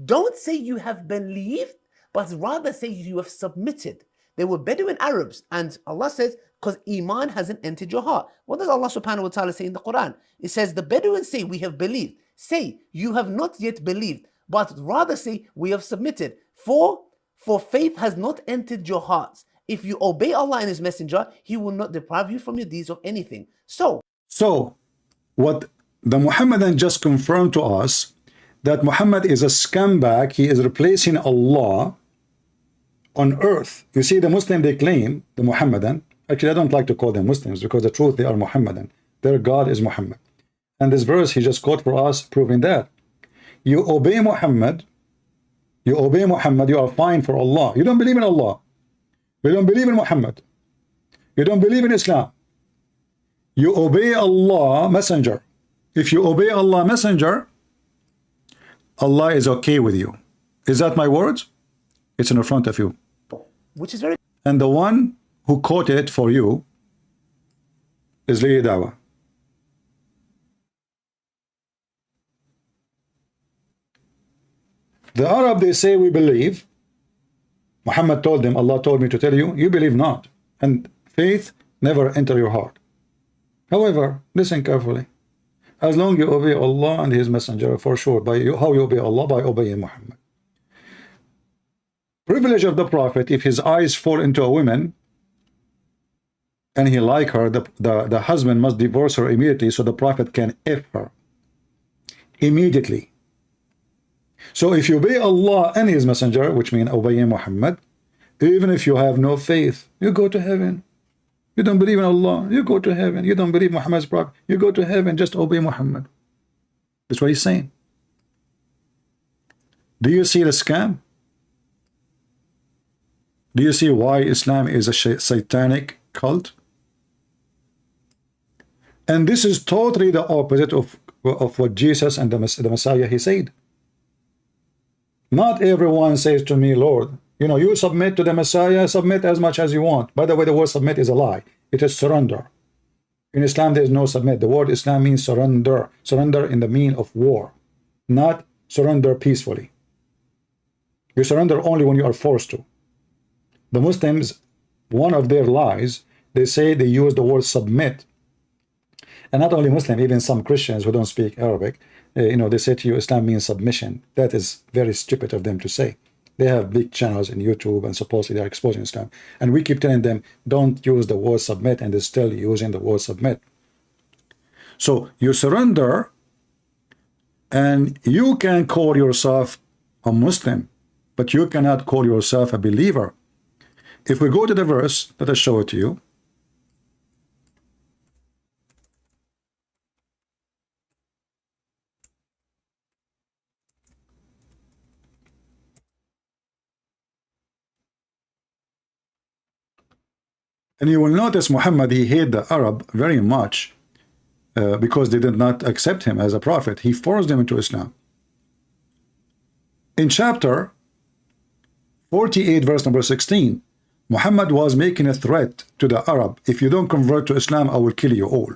Don't say you have believed, but rather say you have submitted. They were Bedouin Arabs. And Allah says, because Iman hasn't entered your heart. What does Allah subhanahu wa ta'ala say in the Quran? It says, the Bedouins say, we have believed. Say, you have not yet believed, but rather say, we have submitted. For faith has not entered your hearts. If you obey Allah and His Messenger, He will not deprive you from your deeds of anything. So what the Muhammadan just confirmed to us, that Muhammad is a scumbag. He is replacing Allah on earth. You see, the Muslim, they claim, the Muhammadan, actually I don't like to call them Muslims because the truth, they are Muhammadan. Their God is Muhammad. And this verse he just quote for us, proving that. You obey Muhammad, you are fine for Allah. You don't believe in Allah. You don't believe in Muhammad. You don't believe in Islam. You obey Allah Messenger. If you obey Allah Messenger, Allah is okay with you. Is that my words? It's in front of you. which is very... And the one who quoted it for you is Lili Dawah. The Arab, they say, we believe. Muhammad told them, Allah told me to tell you, you believe not. And faith never enter your heart. However, listen carefully. As long you obey Allah and His Messenger, for sure. How you obey Allah? By obeying Muhammad. Privilege of the Prophet, if his eyes fall into a woman and he like her, the husband must divorce her immediately so the Prophet can F her. Immediately. So if you obey Allah and His Messenger, which means obeying Muhammad, even if you have no faith, you go to heaven. You don't believe in Allah, you go to heaven. You don't believe Muhammad's prophet, you go to heaven. Just obey Muhammad. That's what he's saying. Do you see the scam? Do you see why Islam is a satanic cult? And this is totally the opposite of what Jesus and the Messiah he said. Not everyone says to me, Lord, you know, you submit to the Messiah, submit as much as you want. By the way, the word submit is a lie. It is surrender. In Islam, there is no submit. The word Islam means surrender. Surrender in the mean of war, not surrender peacefully. You surrender only when you are forced to. The Muslims, one of their lies, they say they use the word submit. And not only Muslim, even some Christians who don't speak Arabic, you know, they say to you, Islam means submission. That is very stupid of them to say. They have big channels in YouTube and supposedly they're exposing Islam. And we keep telling them, don't use the word submit, and they're still using the word submit. So you surrender, and you can call yourself a Muslim, but you cannot call yourself a believer. If we go to the verse, let us show it to you. And you will notice Muhammad, he hated the Arab very much because they did not accept him as a prophet. He forced them into Islam. In chapter 48, verse number 16, Muhammad was making a threat to the Arab. If you don't convert to Islam, I will kill you all.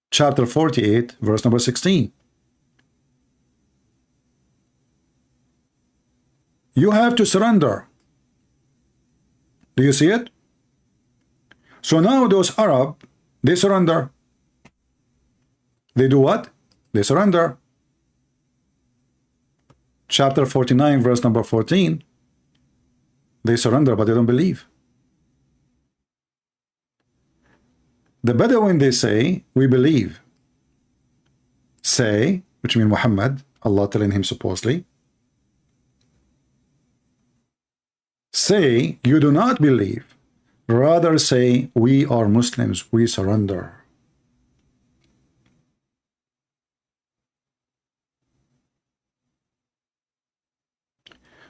Chapter 48, verse number 16. You have to surrender. Do you see it? So now those Arab, they surrender. They do what? They surrender. Chapter 49, verse number 14. They surrender, but they don't believe. The Bedouin, they say, we believe. Say, which means Muhammad, Allah telling him supposedly. Say, you do not believe. Rather say, we are Muslims, we surrender.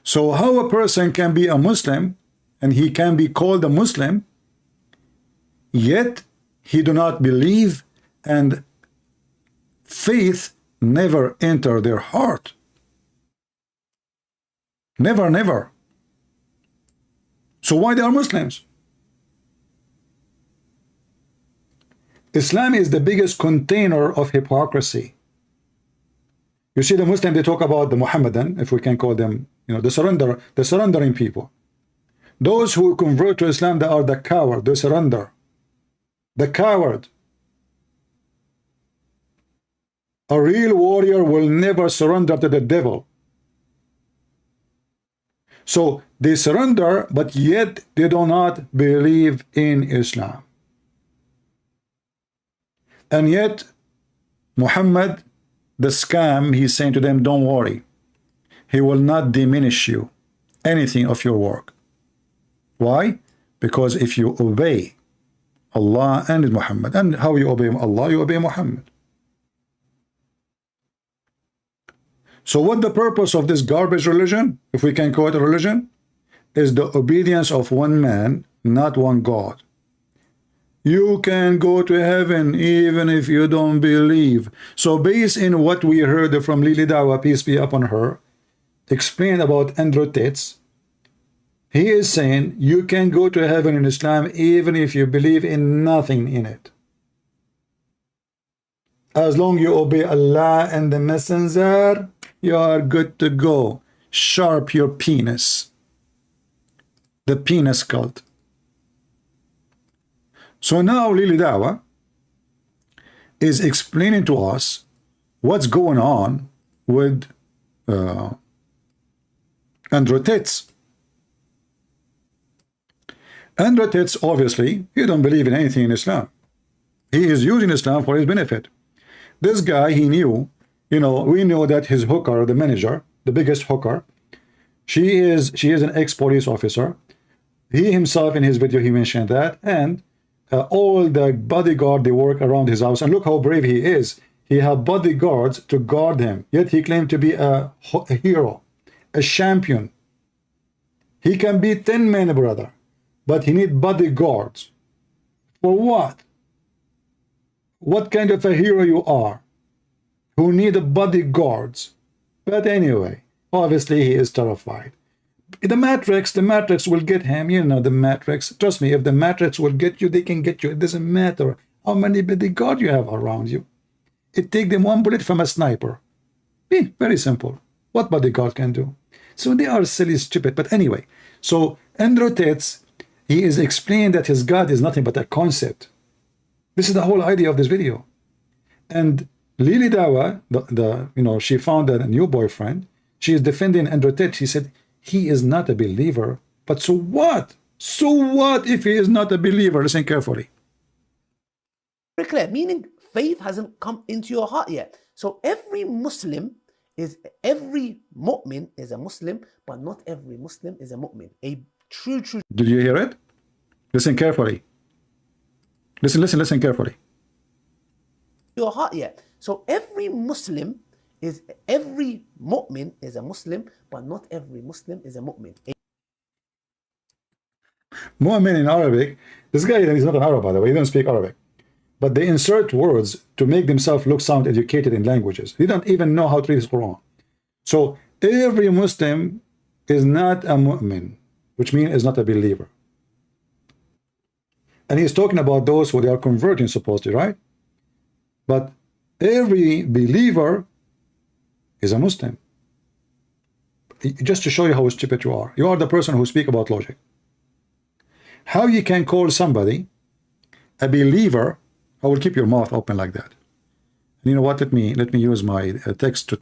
So how a person can be a Muslim, and he can be called a Muslim, yet he do not believe, and faith never enter their heart? Never, never. So why they are Muslims? Islam is the biggest container of hypocrisy. You see, the Muslim, they talk about the Muhammadan, if we can call them, you know, the surrendering people. Those who convert to Islam, they are the coward, they surrender. The coward. A real warrior will never surrender to the devil. So they surrender, but yet they do not believe in Islam. And yet Muhammad, the scam, he's saying to them, don't worry, he will not diminish you anything of your work. Why? Because if you obey Allah and Muhammad, and how you obey Allah, you obey Muhammad. So what the purpose of this garbage religion, if we can call it a religion, is the obedience of one man, not one God. You can go to heaven even if you don't believe. So based in what we heard from Lily Dawah, peace be upon her, explain about Andrew Tate, he is saying you can go to heaven in Islam even if you believe in nothing in it. As long you obey Allah and the Messenger, you are good to go. Sharp your penis. The penis cult. So now Lily Dawah is explaining to us what's going on with Andrew Tate. Andrew Tate, obviously, he don't believe in anything in Islam. He is using Islam for his benefit. This guy, he knew, you know, we know that his hooker, the manager, the biggest hooker, she is an ex-police officer. He himself, in his video, he mentioned that, and all the bodyguard, they work around his house, and look how brave he is. He had bodyguards to guard him, yet he claimed to be a hero, a champion. He can be 10 men, brother, but he need bodyguards. For what? What kind of a hero you are who need bodyguards? But anyway, obviously he is terrified. The Matrix will get him. You know the Matrix. Trust me, if the Matrix will get you, they can get you. It doesn't matter how many bodyguards you have around you. It takes them one bullet from a sniper. Very simple. What bodyguard can do? So they are silly, stupid. But anyway, so Andrew Tate, he is explaining that his God is nothing but a concept. This is the whole idea of this video. And Lily Dawah, she found a new boyfriend. She is defending Andrew Tate. She said, he is not a believer. But so what? So what if he is not a believer? Listen carefully. Very clear, meaning faith hasn't come into your heart yet. So every mu'min is a Muslim, but not every Muslim is a mu'min. A true. Did you hear it? Listen carefully. Listen carefully. Your heart yet. So every mu'min is a Muslim, but not every Muslim is a mu'min. Mu'min in Arabic, this guy is not an Arab, by the way, he doesn't speak Arabic. But they insert words to make themselves sound educated in languages. They don't even know how to read the Quran. So every Muslim is not a mu'min, which means is not a believer. And he's talking about those who they are converting, supposedly, right? But every believer is a Muslim. Just to show you how stupid you are. You are the person who speaks about logic. How you can call somebody a believer? I will keep your mouth open like that. And you know what? Let me use my text to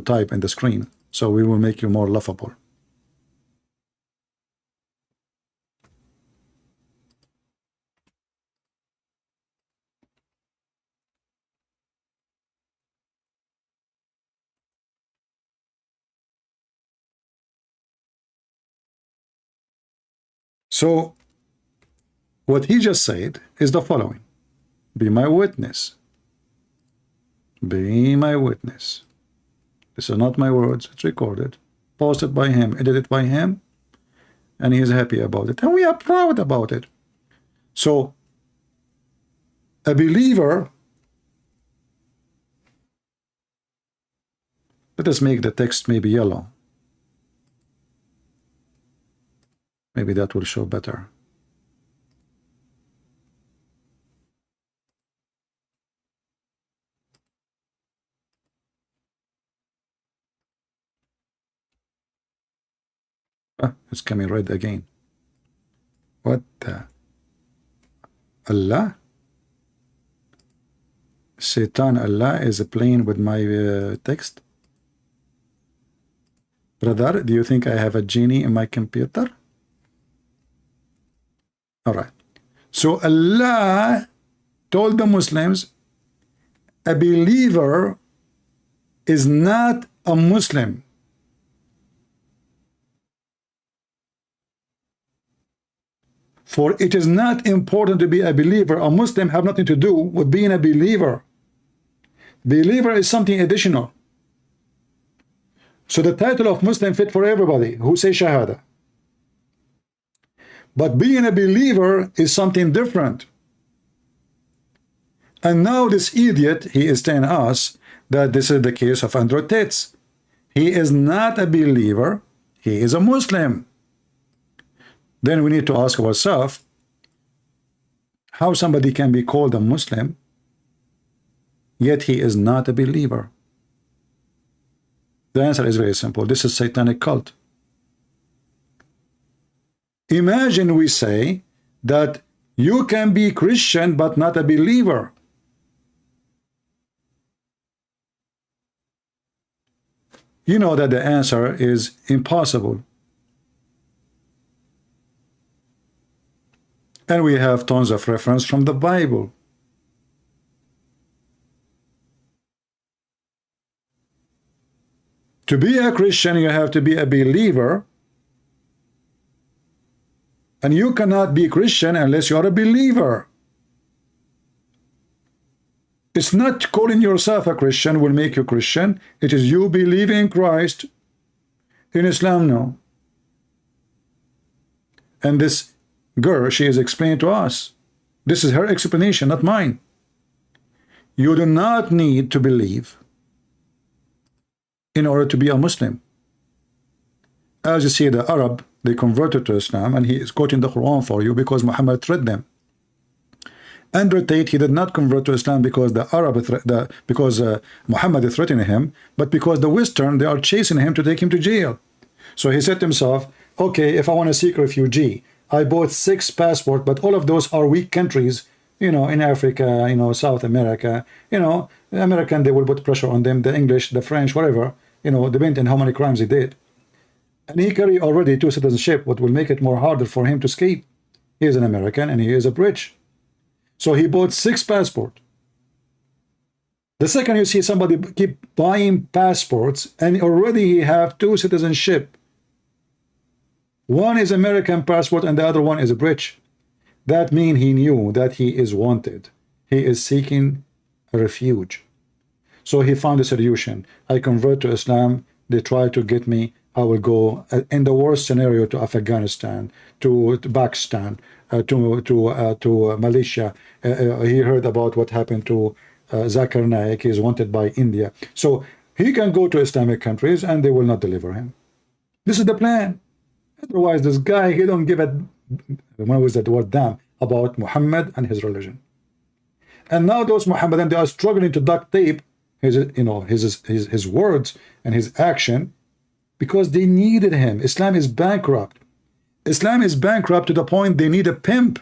type in the screen, so we will make you more laughable. So what he just said is the following. Be my witness. Be my witness. This is not my words. It's recorded. Posted by him. Edited by him. And he is happy about it. And we are proud about it. So, a believer... Let us make the text maybe yellow. Maybe that will show better. It's coming red again. What the? Allah? Satan Allah is playing with my text? Brother, do you think I have a genie in my computer? Alright. So Allah told the Muslims, a believer is not a Muslim. For it is not important to be a believer. A Muslim have nothing to do with being a believer. Believer is something additional. So the title of Muslim fit for everybody who say Shahada. But being a believer is something different. And now this idiot, he is telling us that this is the case of Andrew Tate. He is not a believer. He is a Muslim. Then we need to ask ourselves how somebody can be called a Muslim, yet he is not a believer. The answer is very simple. This is satanic cult. Imagine we say that you can be Christian but not a believer. You know that the answer is impossible. And we have tons of reference from the Bible. To be a Christian, you have to be a believer. And you cannot be Christian unless you are a believer. It's not calling yourself a Christian will make you Christian. It is you believing in Christ. In Islam, no. And this girl, she is explaining to us. This is her explanation, not mine. You do not need to believe in order to be a Muslim. As you see, the Arab, they converted to Islam, and he is quoting the Quran for you because Muhammad threatened them. Andrew Tate, he did not convert to Islam because Muhammad is threatening him, but because the Western, they are chasing him to take him to jail. So he said to himself, okay, if I want to seek refugee, I bought 6 passports, but all of those are weak countries, you know, in Africa, you know, South America, you know, the American, they will put pressure on them, the English, the French, whatever, you know, depending on how many crimes he did. And he carry already 2 citizenship, what will make it more harder for him to escape. He is an American and he is a British. So he bought 6 passports. The second you see somebody keep buying passports and already he have 2 citizenship. One is American passport and the other one is a British. That means he knew that he is wanted. He is seeking a refuge. So he found a solution. I convert to Islam. They try to get me. I will go in the worst scenario to Afghanistan, to Pakistan, to Malaysia. He heard about what happened to Zakir Naik. He is wanted by India. So he can go to Islamic countries and they will not deliver him. This is the plan. Otherwise, this guy, he don't give a, when was that the word damn, about Muhammad and his religion. And now those Muhammadan, they are struggling to duct tape his, you know, his words and his action because they needed him. Islam is bankrupt. Islam is bankrupt to the point they need a pimp.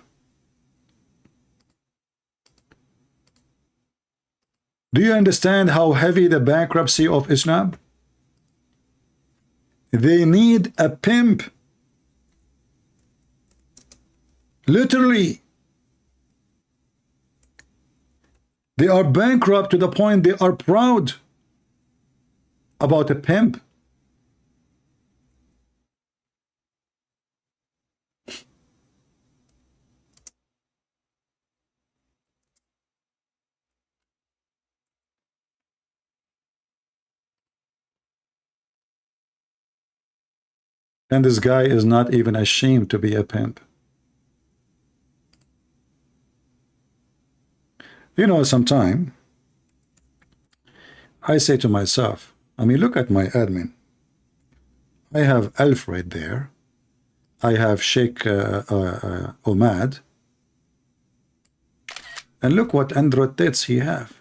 Do you understand how heavy the bankruptcy of Islam? They need a pimp. Literally. They are bankrupt to the point they are proud about a pimp. And this guy is not even ashamed to be a pimp. You know, sometime I say to myself, I mean, look at my admin. I have Alfred there. I have Sheikh Omad. And look what Android Tate he have.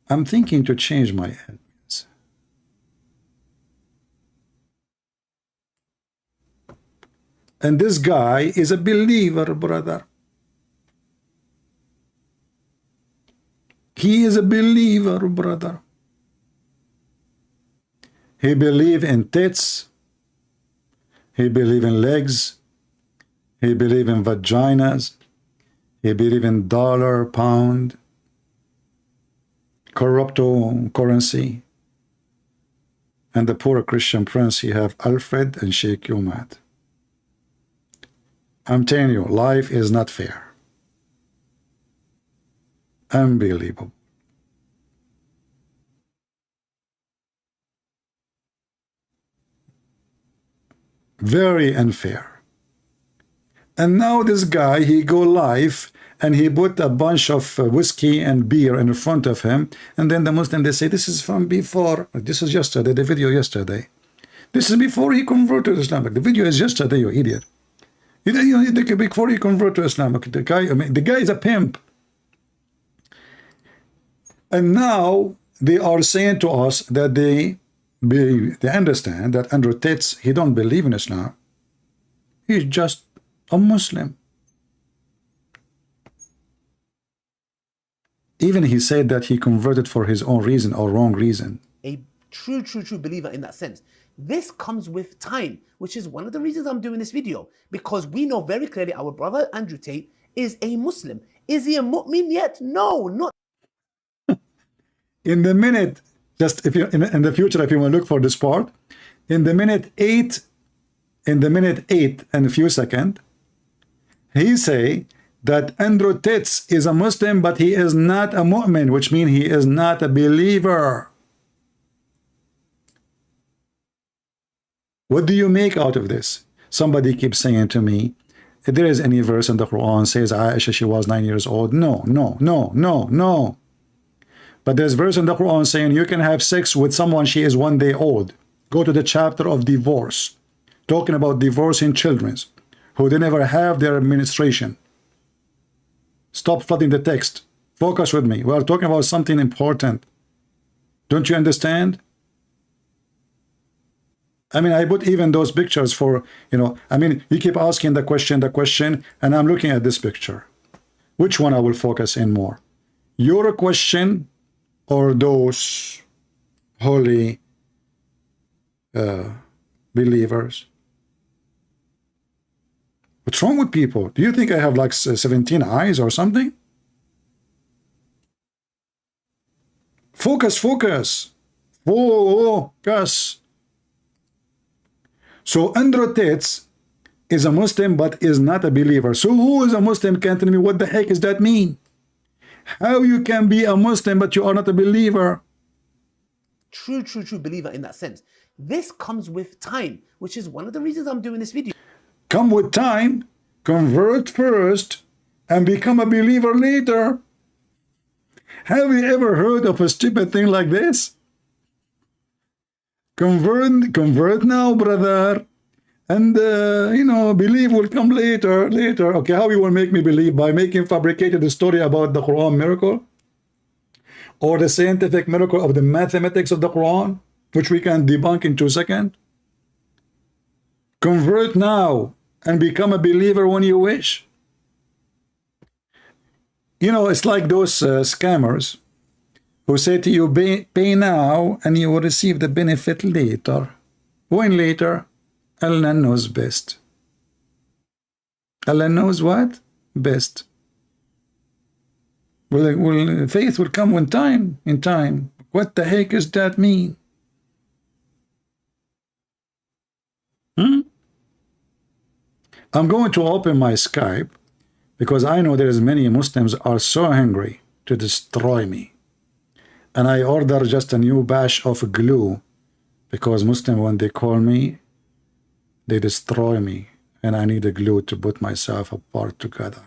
I'm thinking to change my admins. And this guy is a believer, brother. He is a believer, brother. He believe in tits. He believe in legs. He believe in vaginas. He believe in dollar, pound, cryptocurrency. And the poor Christian prince, he have Alfred and Sheikh Umad. I'm telling you, life is not fair. Unbelievable. Very unfair. And now this guy, he go live and he put a bunch of whiskey and beer in front of him, and then the Muslim, they say, this is from before, this is yesterday, the video yesterday. This is before he converted to Islam. The video is yesterday, you idiot. Before he converted to Islam, the guy is a pimp. And now they are saying to us that they understand that Andrew Tate, he don't believe in Islam. He's just a Muslim. Even he said that he converted for his own reason or wrong reason. A true believer in that sense. This comes with time, which is one of the reasons I'm doing this video, because we know very clearly our brother Andrew Tate is a Muslim. Is he a mu'min yet? No, not. In the minute, just if you in the future, if you want to look for this part, in the minute 8 and a few seconds, he say that Andrew Tate is a Muslim, but he is not a mu'min, which means he is not a believer. What do you make out of this? Somebody keeps saying to me, if there is any verse in the Quran says Aisha, she was 9 years old. No, no, no, no, no. But there's verse in the Quran saying you can have sex with someone she is 1 day old. Go to the chapter of divorce, talking about divorcing children who they never have their administration. Stop flooding the text. Focus with me. We are talking about something important. Don't you understand? I mean, I put even those pictures for, you know, I mean, you keep asking the question, and I'm looking at this picture. Which one I will focus in more? Your question or those holy believers? What's wrong with people? Do you think I have like 17 eyes or something? Focus, focus. Focus. So Andrew Tate is a Muslim but is not a believer. So who is a Muslim? Can tell me what the heck does that mean? How you can be a Muslim but you are not a believer? True believer in that sense. This comes with time, which is one of the reasons I'm doing this video. Come with time, convert first, and become a believer later. Have you ever heard of a stupid thing like this? Convert now, brother, and you know, believe will come later. Okay, how you will make me believe? By making fabricated a story about the Quran miracle, or the scientific miracle of the mathematics of the Quran, which we can debunk in 2 seconds. Convert now and become a believer when you wish. You know, it's like those scammers who say to you, pay now and you will receive the benefit later. When later? Allah knows best. Allah knows what? Best. Well, faith will come in time. What the heck does that mean? I'm going to open my Skype because I know there's many Muslims are so hungry to destroy me. And I order just a new batch of glue because Muslims, when they call me, they destroy me. And I need a glue to put myself apart together.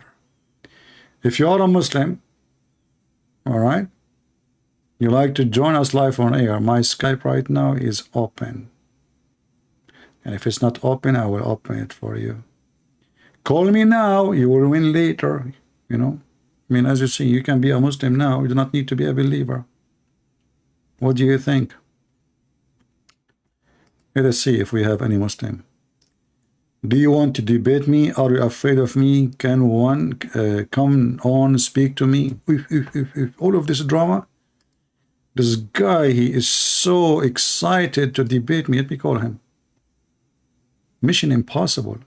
If you are a Muslim, all right, you like to join us live on air, my Skype right now is open. And if it's not open, I will open it for you. Call me now, you will win later, you know. I mean, as you see, you can be a Muslim now, you do not need to be a believer. What do you think? Let us see if we have any Muslim. Do you want to debate me? Are you afraid of me? Can one come on, speak to me? All of this drama. This guy, he is so excited to debate me. Let me call him. Mission impossible.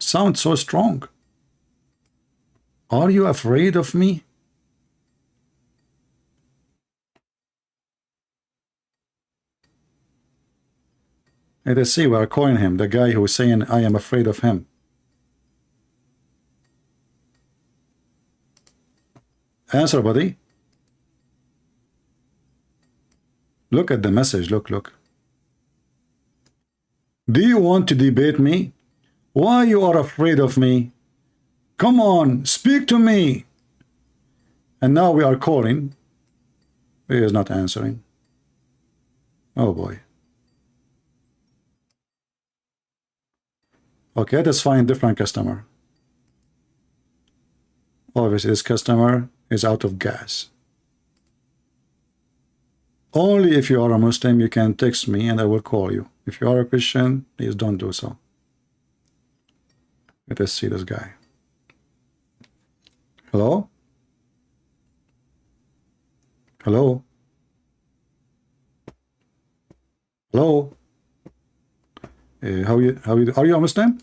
Sounds so strong. Are you afraid of me? Let us see, we are calling him, the guy who is saying, I am afraid of him. Answer, buddy. Look at the message, look. Do you want to debate me? Why you are afraid of me? Come on, speak to me. And now we are calling. He is not answering. Oh boy. Okay, let us find different customer. Obviously, this customer is out of gas. Only if you are a Muslim, you can text me and I will call you. If you are a Christian, please don't do so. Let us see this guy. Hello? Hello? Hello? Are you a Muslim?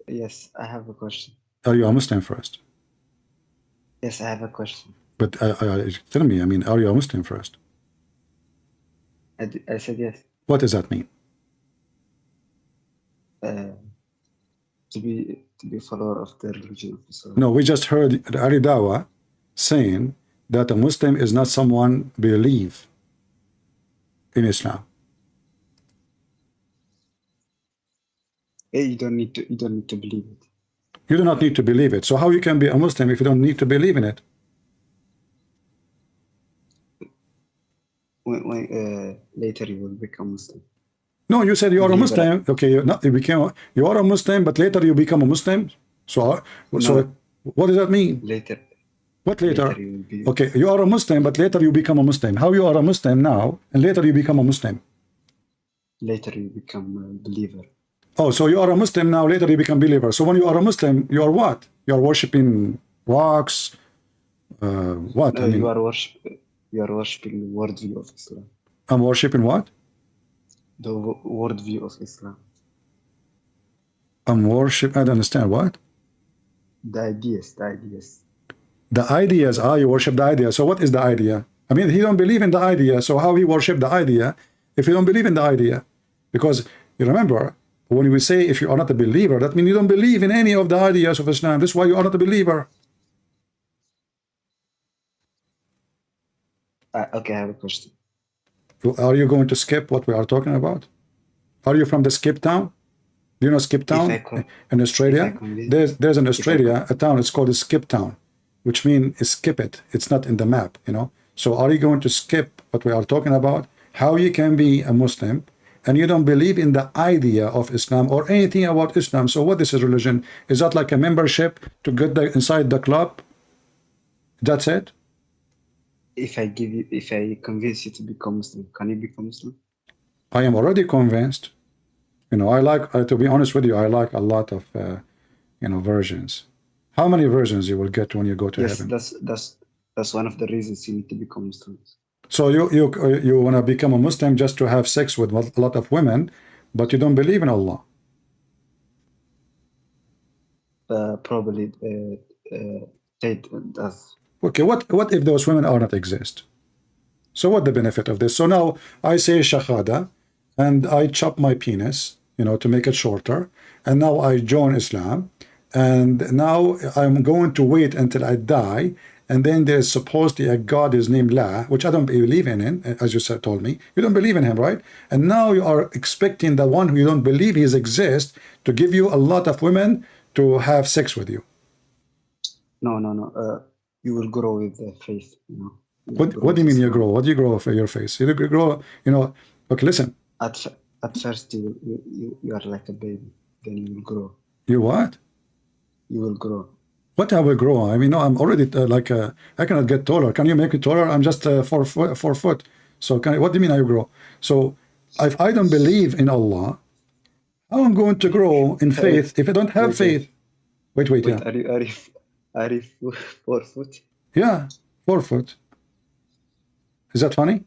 Yes, I have a question. Are you a Muslim first? Yes, I have a question. But tell me, I mean, are you a Muslim first? I said yes. What does that mean? To be a follower of the religion of Islam. No, we just heard Ali Dawah saying that a Muslim is not someone believe in Islam. You don't need to believe it. You do not need to believe it. So how you can be a Muslim if you don't need to believe in it? When later you will become Muslim. No, you said you are a Believe it. Muslim. Okay, you are a Muslim, but later you become a Muslim. So what does that mean? Later. What later? Later you will be. Okay, you are a Muslim, but later you become a Muslim. How you are a Muslim now, and later you become a Muslim? Later you become a believer. Oh, so you are a Muslim now, later you become believer. So when you are a Muslim, you are what? You are worshipping rocks? What? No, I mean, you are worshipping the worldview of Islam. I'm worshipping what? The worldview of Islam. I'm worship. I don't understand what? The ideas. The ideas. You worship the idea. So what is the idea? I mean, he don't believe in the idea. So how he worship the idea if you don't believe in the idea? Because you remember, when we say if you are not a believer, that means you don't believe in any of the ideas of Islam. That's why you are not a believer. Okay, I have a question. Are you going to skip what we are talking about? Are you from the Skip Town? Do you know Skip Town in Australia? There's in Australia a town. It's called Skip Town, which means skip it. It's not in the map, you know. So are you going to skip what we are talking about? How you can be a Muslim and you don't believe in the idea of Islam or anything about Islam? So what is religion? Is that like a membership to get inside the club? That's it? If I convince you to become Muslim, can you become Muslim? I am already convinced. You know, I like, to be honest with you, I like a lot of, versions. How many versions you will get when you go to heaven? That's one of the reasons you need to become Muslim. So you want to become a Muslim just to have sex with a lot of women, but you don't believe in Allah? Probably Tate does. Okay, what if those women are not exist? So what the benefit of this? So now I say shahada and I chop my penis, to make it shorter, and now I join Islam, and now I'm going to wait until I die, and then there's supposedly a God is named La, which I don't believe in, as you told me. You don't believe in him, right? And now you are expecting the one who you don't believe he exists to give you a lot of women to have sex with you. No. You will grow with the faith, What do you mean you grow? What do you grow for your face? You grow, okay, listen. At first you are like a baby, then you will grow. You what? You will grow. What I will grow? I mean, no, I'm already I cannot get taller. Can you make me taller? I'm just 4 foot. So what do you mean I grow? So if I don't believe in Allah, how I'm going to grow in faith if I don't have faith? Wait, yeah. Are you 4 foot? Yeah, 4 foot. Is that funny?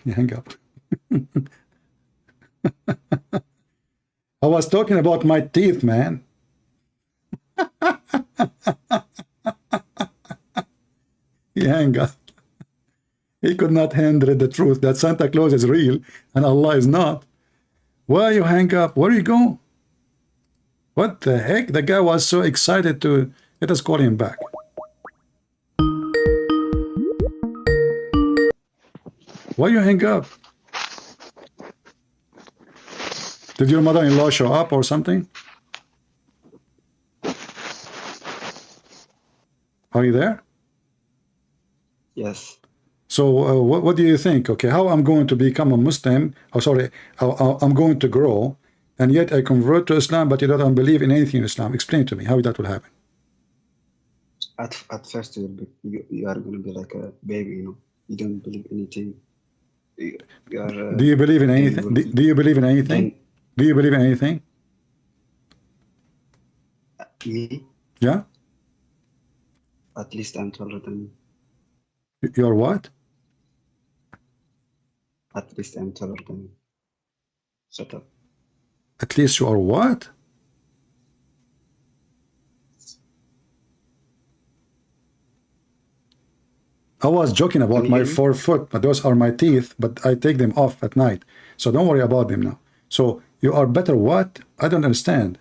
You hang up. I was talking about my teeth, man. He hang up. He could not handle the truth that Santa Claus is real and Allah is not. Why you hang up? Where you go? What the heck? The guy was so excited to... Let us call him back. Why you hang up? Did your mother-in-law show up or something? Are you there? Yes. So what do you think? Okay, how I'm going to become a Muslim? Oh, sorry, I'm going to grow, and yet I convert to Islam, but you don't believe in anything in Islam. Explain to me how that will happen. At first you are going to be like a baby, You don't believe anything. Do you believe in anything? Do you believe in anything? Do you believe in anything? Me? Yeah? At least I'm taller than you. You're what? At least I'm taller than you. Shut up. At least you are what? I was joking about my 4 foot, but those are my teeth, but I take them off at night. So don't worry about them now. So you are better what? I don't understand.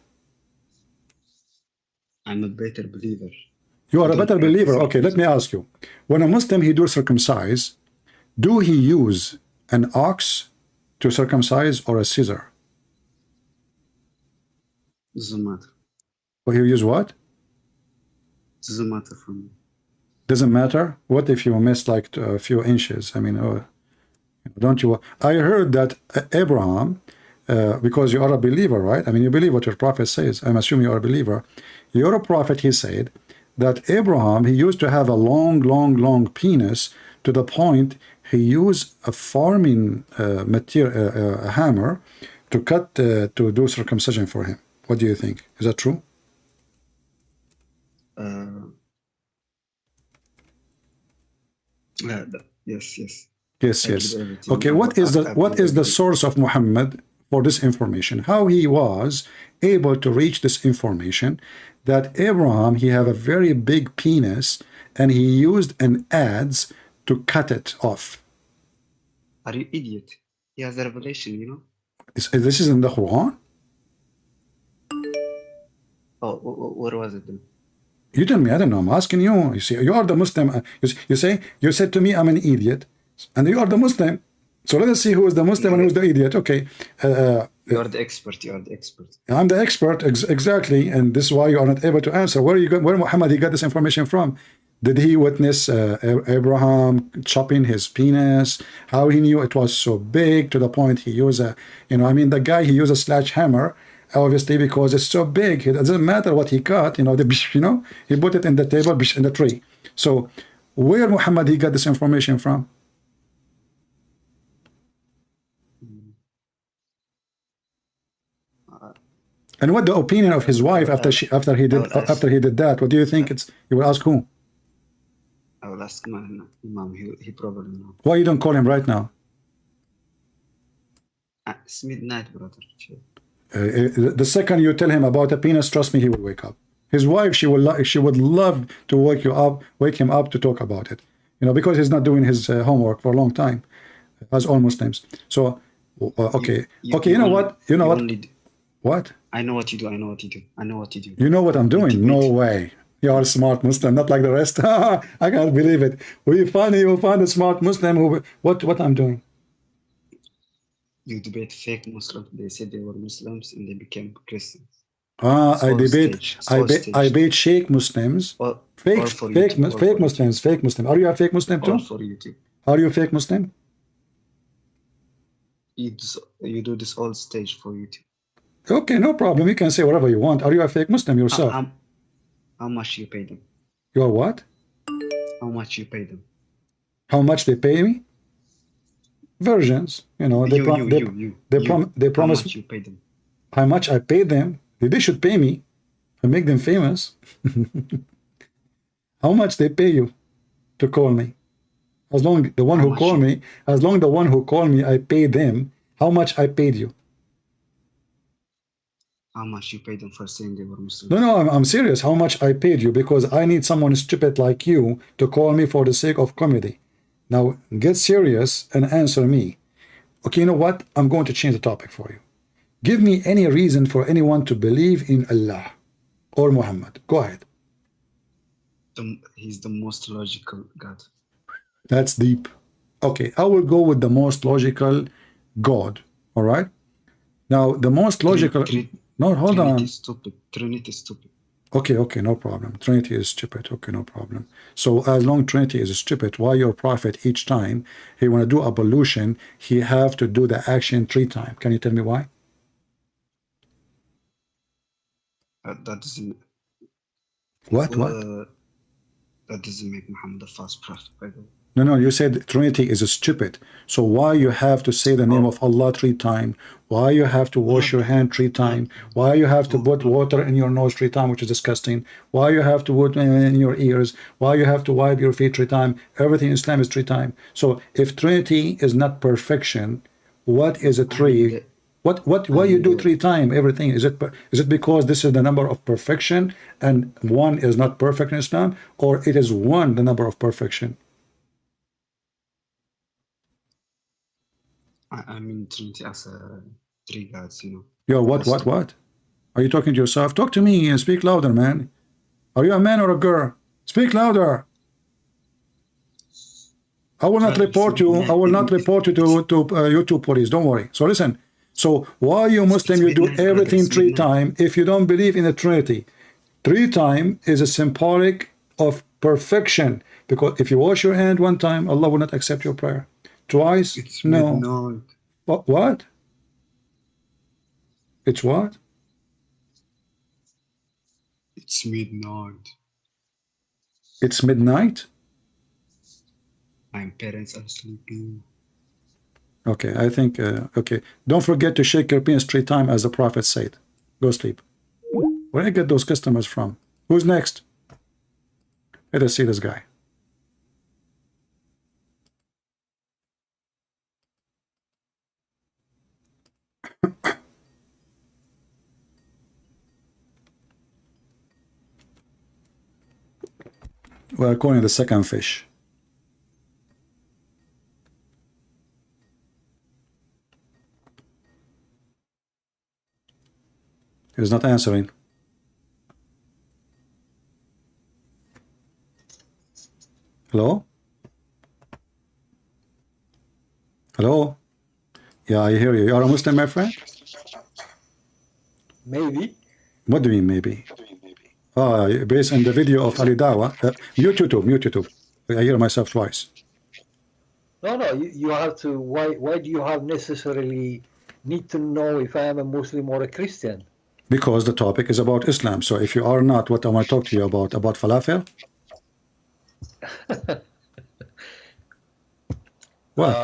I'm a better believer. You are a better believer. Okay, let me ask you. When a Muslim, he do circumcise, do he use an ox to circumcise or a scissor? Doesn't matter. Or you use what? Doesn't matter for me. Doesn't matter. What if you miss like a few inches? I mean, don't you? I heard that Abraham, because you are a believer, right? I mean, you believe what your prophet says. I'm assuming you are a believer. You're a prophet. He said that Abraham, he used to have a long penis to the point he used a farming material, a hammer, to cut to do circumcision for him. What do you think? Is that true? Yes, yes. Yes. Okay, what is the source of Muhammad for this information? How he was able to reach this information that Abraham, he have a very big penis and he used an adze to cut it off? Are you idiot? He has a revelation, you know? This is in the Quran? Oh, what was it then? You tell me, I don't know. I'm asking you. You see, you are the Muslim. You said to me, I'm an idiot. And you are the Muslim. So let us see who is the Muslim and who is the idiot. Okay. You are the expert. You are the expert. I'm the expert, exactly. And this is why you are not able to answer. Where Muhammad, he got this information from? Did he witness Abraham chopping his penis? How he knew it was so big to the point he used the guy, he used a sledgehammer, obviously, because it's so big. It doesn't matter what he cut, he put it in the table, in the tree. So where Muhammad, he got this information from? And what the opinion of his wife after he did that? What do you think? You will ask who? I will ask my Imam. He probably knows. Why you don't call him right now? It's midnight, brother. The second you tell him about a penis, trust me, he will wake up. His wife, she would love to wake him up to talk about it, because he's not doing his homework for a long time, as all Muslims. So, okay, you know what? What? I know what you do. I know what you do. I know what you do. You know what I'm doing? No way. You are a smart Muslim, not like the rest. I can't believe it. You find a smart Muslim who what I'm doing. You debate fake Muslims. They said they were Muslims and they became Christians. I debate fake Muslims. Fake Muslims. Are you a fake Muslim too? All for YouTube. Are you a fake Muslim? You do this all stage for YouTube. Okay, no problem. You can say whatever you want. Are you a fake Muslim yourself? How much you pay them? You are what? How much you pay them? How much they pay me? Virgins, they promise. How much you pay them? How much I pay them? They should pay me. I make them famous. How much they pay you to call me? As long the one who call me, I pay them. How much I paid you? How much you paid them for saying they were Muslims? No, I'm serious. How much I paid you? Because I need someone stupid like you to call me for the sake of comedy. Now, get serious and answer me. Okay, you know what? I'm going to change the topic for you. Give me any reason for anyone to believe in Allah or Muhammad. Go ahead. He's the most logical God. That's deep. Okay, I will go with the most logical God. All right? Now, the most logical... No, hold on. Trinity is stupid. Okay, no problem. Trinity is stupid. Okay, no problem. So as long Trinity is stupid, why your prophet each time he want to do ablution, he have to do the action 3 times? Can you tell me why? That doesn't. What? That doesn't make Muhammad a false prophet, by the way. No, you said Trinity is stupid. So why you have to say the name of Allah 3 times? Why you have to wash your hand 3 times? Why you have to put water in your nose 3 times, which is disgusting? Why you have to put in your ears? Why you have to wipe your feet 3 times? Everything in Islam is 3 times. So if Trinity is not perfection, what is a 3? Why you do 3 times everything? Is it because this is the number of perfection and 1 is not perfect in Islam, or it is 1 the number of perfection? I mean Trinity as 3 gods, Yo, what? Are you talking to yourself? Talk to me and speak louder, man. Are you a man or a girl? Speak louder. I will not report you. I will not report you to YouTube police. Don't worry. So listen. So why you Muslim, you do everything 3 times if you don't believe in the Trinity? 3 times is a symbolic of perfection, because if you wash your hand 1 time, Allah will not accept your prayer. Twice, It's no. midnight. What? It's what? It's midnight. It's midnight? My parents are sleeping. Okay, I think, okay. Don't forget to shake your penis 3 times as the Prophet said. Go sleep. Where do I get those customers from? Who's next? Let us see this guy. We're calling the second fish. He's not answering. Hello? Hello? Yeah, I hear you. You are a Muslim, my friend? Maybe. What do you mean, maybe? Based on the video of Ali Dawah. Mute YouTube. I hear myself twice. No, you have to, why do you have necessarily need to know if I am a Muslim or a Christian? Because the topic is about Islam. So if you are not, what I want to talk to you about falafel? What?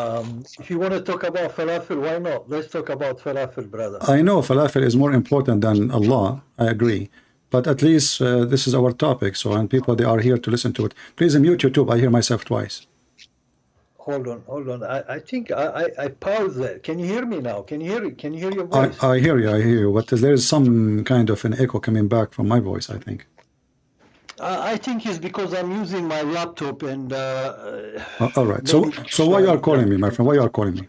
If you want to talk about falafel, why not? Let's talk about falafel, brother. I know falafel is more important than Allah. I agree. But at least this is our topic. So, and people, they are here to listen to it. Please mute YouTube. I hear myself twice. Hold on. I think I paused it. Can you hear me now? Can you hear your voice? I hear you. But there is some kind of an echo coming back from my voice, I think. I think it's because I'm using my laptop and... all right. So why you are calling me, my friend? Why you are calling me?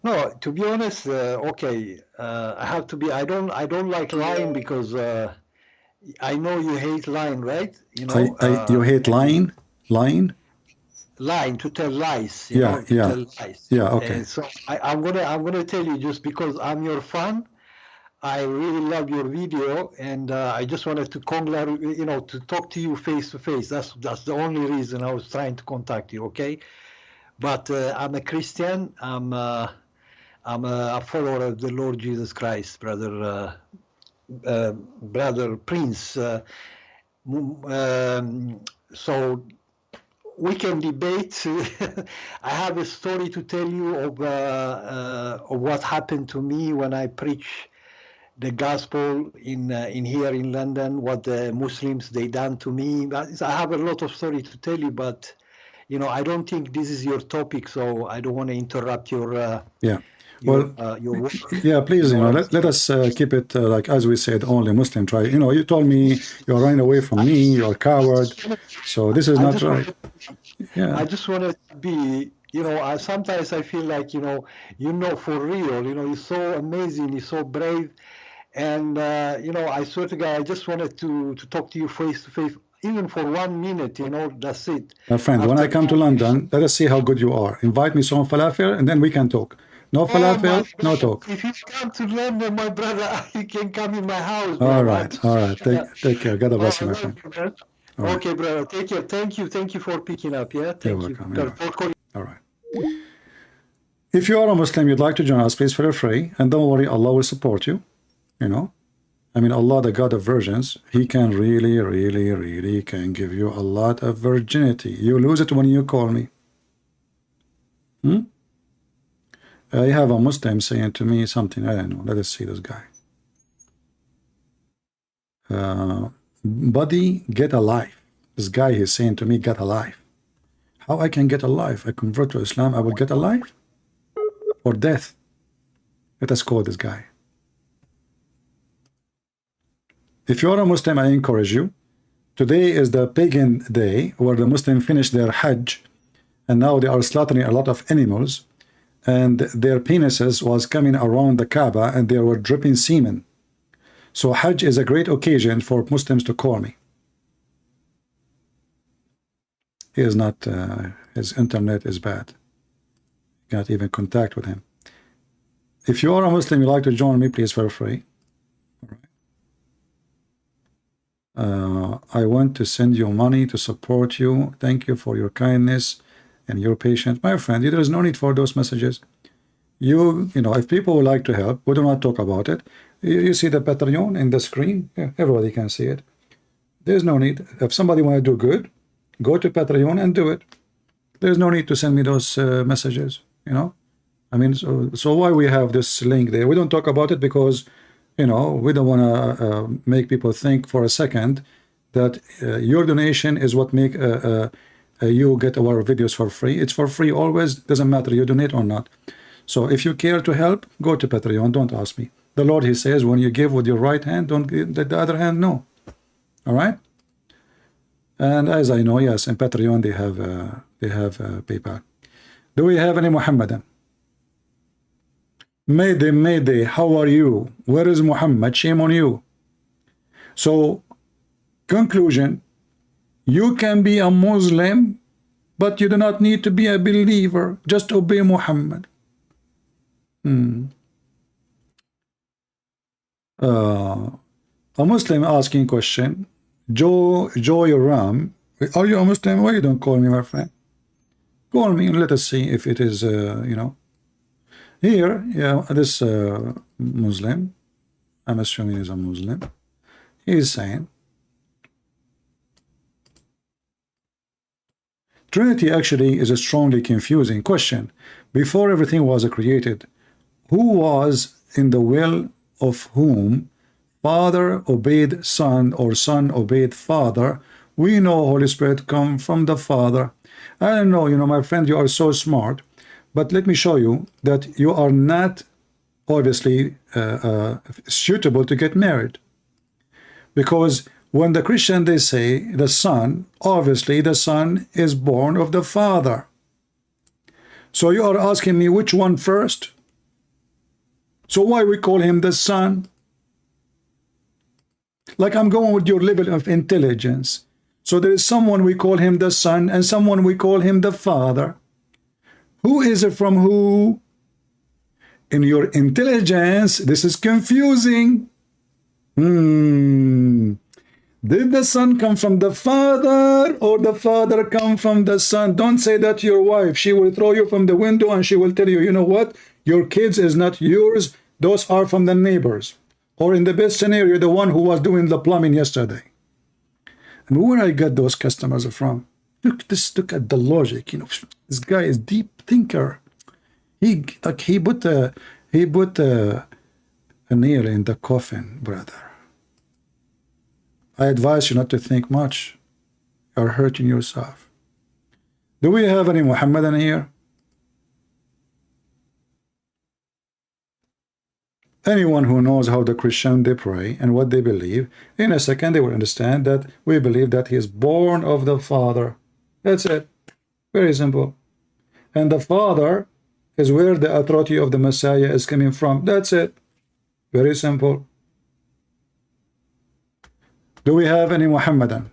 No, to be honest, okay, I have to be... I don't like lying because I know you hate lying, right? You know. You hate lying? Lying? Lying, to tell lies. Yeah. Tell lies. Yeah. Okay. And so I'm gonna tell you, just because I'm your fan, I really love your video, and I just wanted to to talk to you face to face. That's the only reason I was trying to contact you. Okay, but I'm a Christian. I'm a follower of the Lord Jesus Christ, brother Prince. So we can debate. I have a story to tell you of what happened to me when I preach the gospel in here in London, what the Muslims they done to me. I have a lot of story to tell you, but I don't think this is your topic, so I don't want to interrupt your your work. Yeah, please, let us keep it like as we said, only Muslim try. You told me you're running away from me, you're a coward, so this is not right. I just want to be. Sometimes I feel like for real. You're so amazing, you're so brave. And, I swear to God, I just wanted to talk to you face to face, even for 1 minute, that's it. My friend, when I come to London, let us see how good you are. Invite me some falafel, and then we can talk. No falafel, no talk. If you come to London, my brother, you can come in my house. All right. Take care. God bless you, my friend. Okay, brother. Take care. Thank you for picking up. Yeah, You're welcome. All right. If you are a Muslim, you'd like to join us, please feel free. And don't worry, Allah will support you. Allah, the God of virgins, He can really can give you a lot of virginity. You lose it when you call me. I have a Muslim saying to me something, I don't know. Let us see this guy. Buddy, get alive. This guy is saying to me, get alive. How I can get alive? I convert to Islam, I will get alive? Or death? Let us call this guy. If you are a Muslim, I encourage you. Today is the pagan day where the Muslims finish their Hajj, and now they are slaughtering a lot of animals, and their penises was coming around the Kaaba, and they were dripping semen. So Hajj is a great occasion for Muslims to call me. He is not His internet is bad. You can't even contact with him. If you are a Muslim, you'd like to join me, please feel free. I want to send you money to support you. Thank you for your kindness and your patience. My friend, there is no need for those messages. You know, if people would like to help, we do not talk about it. You see the Patreon in the screen? Yeah, everybody can see it. There's no need. If somebody want to do good, go to Patreon and do it. There's no need to send me those messages, you know. I mean, so why we have this link there? We don't talk about it because, you know, we don't want to make people think for a second that your donation is what make you get our videos for free. It's for free always. Doesn't matter you donate or not. So if you care to help, go to Patreon. Don't ask me. The Lord, he says, when you give with your right hand, don't give the other hand. No. All right. And as I know, yes, in Patreon they have PayPal. Do we have any Muhammadan? Mayday, how are you? Where is Muhammad? Shame on you. So, conclusion, you can be a Muslim, but you do not need to be a believer. Just obey Muhammad. A Muslim asking question. Joy Ram, are you a Muslim? Why you don't call me, my friend? Call me and let us see if it is, you know. Here, yeah, this Muslim, I'm assuming he's a Muslim, he is saying, Trinity actually is a strongly confusing question. Before everything was created, who was in the will of whom? Father obeyed Son, or Son obeyed Father. We know Holy Spirit come from the Father. I don't know, you know, my friend, you are so smart. But let me show you that you are not obviously suitable to get married. Because when the Christian, they say the Son, obviously the Son is born of the Father. So you are asking me which one first? So why we call him the Son? Like I'm going with your level of intelligence. So there is someone we call him the Son and someone we call him the Father. Who is it from who? In your intelligence, this is confusing. Did the Son come from the Father or the Father come from the Son? Don't say that to your wife. She will throw you from the window and she will tell you, you know what? Your kids is not yours. Those are from the neighbors. Or in the best scenario, the one who was doing the plumbing yesterday. And where I got those customers from? Look at the logic. You know, this guy is deep thinker. He put a nail in the coffin, brother. I advise you not to think much. You're hurting yourself. Do we have any Muhammadan here? Anyone who knows how the Christian they pray and what they believe, in a second they will understand that we believe that he is born of the Father. That's it. Very simple. And the Father is where the authority of the Messiah is coming from. That's it. Very simple. Do we have any Muhammadan?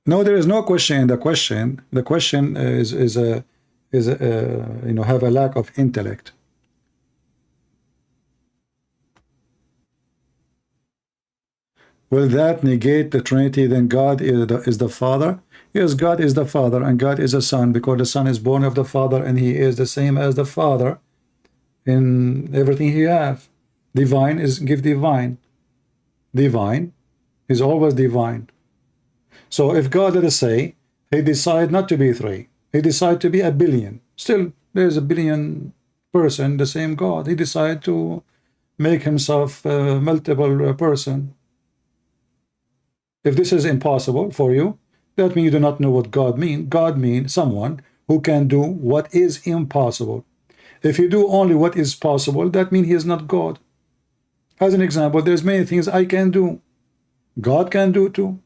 No, there is no question in the question. The question is you know, have a lack of intellect. Will that negate the Trinity? Then God is the Father? Yes, God is the Father and God is the Son, because the Son is born of the Father and he is the same as the Father in everything he have. Divine is give divine. Divine is always divine. So if God, let us say, he decide not to be three, he decide to be a billion. Still, there's a billion person, the same God. He decide to make himself multiple person. If this is impossible for you, that means you do not know what God means. God means someone who can do what is impossible. If you do only what is possible, that means he is not God. As an example, there's many things I can do. God can do too.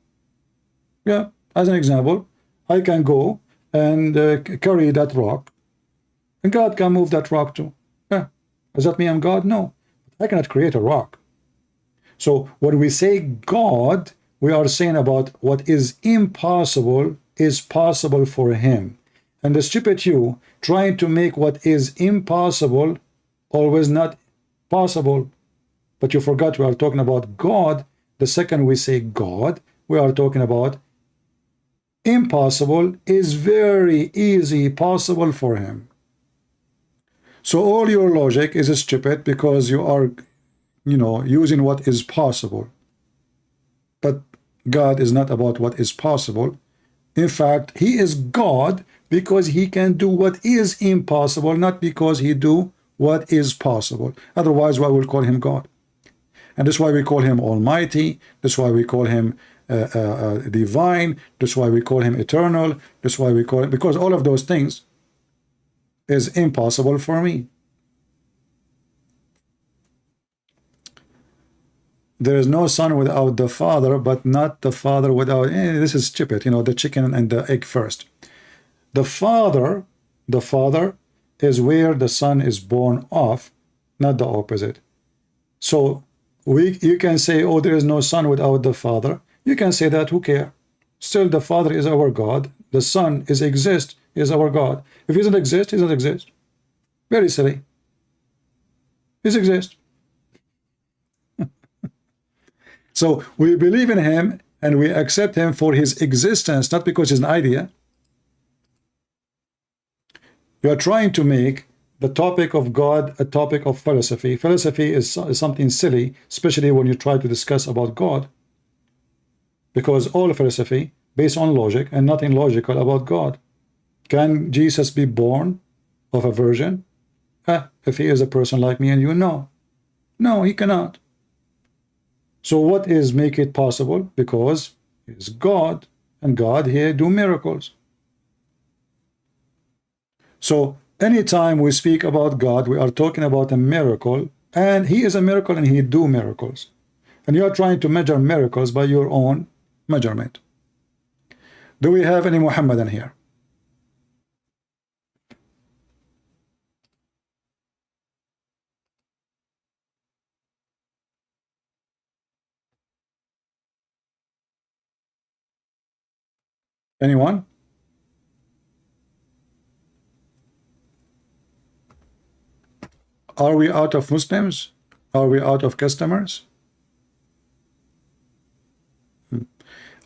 Yeah, as an example, I can go and carry that rock, and God can move that rock too. Yeah. Does that mean I'm God? No. I cannot create a rock. So when we say God, we are saying about what is impossible is possible for him. And the stupid you trying to make what is impossible always not possible. But you forgot we are talking about God. The second we say God, we are talking about impossible is very easy possible for him. So all your logic is stupid because you are, you know, using what is possible. But God is not about what is possible. In fact, he is God because he can do what is impossible, not because he do what is possible. Otherwise, why will call him God? And that's why we call him Almighty. That's why we call him divine. That's why we call him eternal. That's why we call it, because all of those things is impossible for me. There is no son without the father, but not the father without... this is stupid, you know, the chicken and the egg first. The father is where the son is born of, not the opposite. So you can say, oh, there is no son without the father. You can say that, who cares? Still, the father is our God. The son is our God. If he doesn't exist, he doesn't exist. Very silly. He exists. So we believe in him and we accept him for his existence, not because he's an idea. You are trying to make the topic of God a topic of philosophy. Philosophy is something silly, especially when you try to discuss about God. Because all philosophy based on logic and nothing logical about God. Can Jesus be born of a virgin? If he is a person like me and you, no. No, he cannot. So what is make it possible? Because he's God, and God here do miracles. So anytime we speak about God, we are talking about a miracle, and he is a miracle and he do miracles. And you are trying to measure miracles by your own measurement. Do we have any Muhammadan here? Anyone? Are we out of Muslims? Are we out of customers?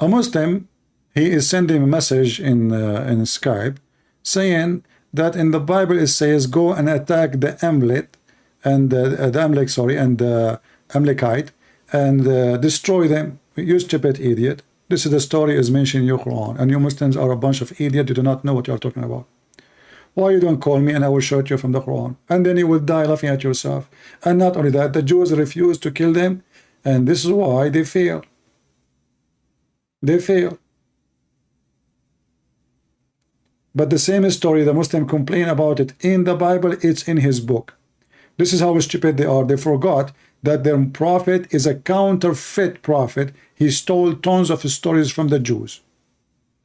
A Muslim, he is sending a message in Skype saying that in the Bible it says go and attack the Amalek and the Amalekite and destroy them. You stupid idiot. This is the story is mentioned in your Quran, and you Muslims are a bunch of idiots. You do not know what you are talking about. Why you don't call me and I will shoot you from the Quran, and then you will die laughing at yourself. And not only that, the Jews refuse to kill them, and this is why they fail. They fail. But the same story, the Muslim complain about it in the Bible. It's in his book. This is how stupid they are. They forgot that their prophet is a counterfeit prophet. He stole tons of stories from the Jews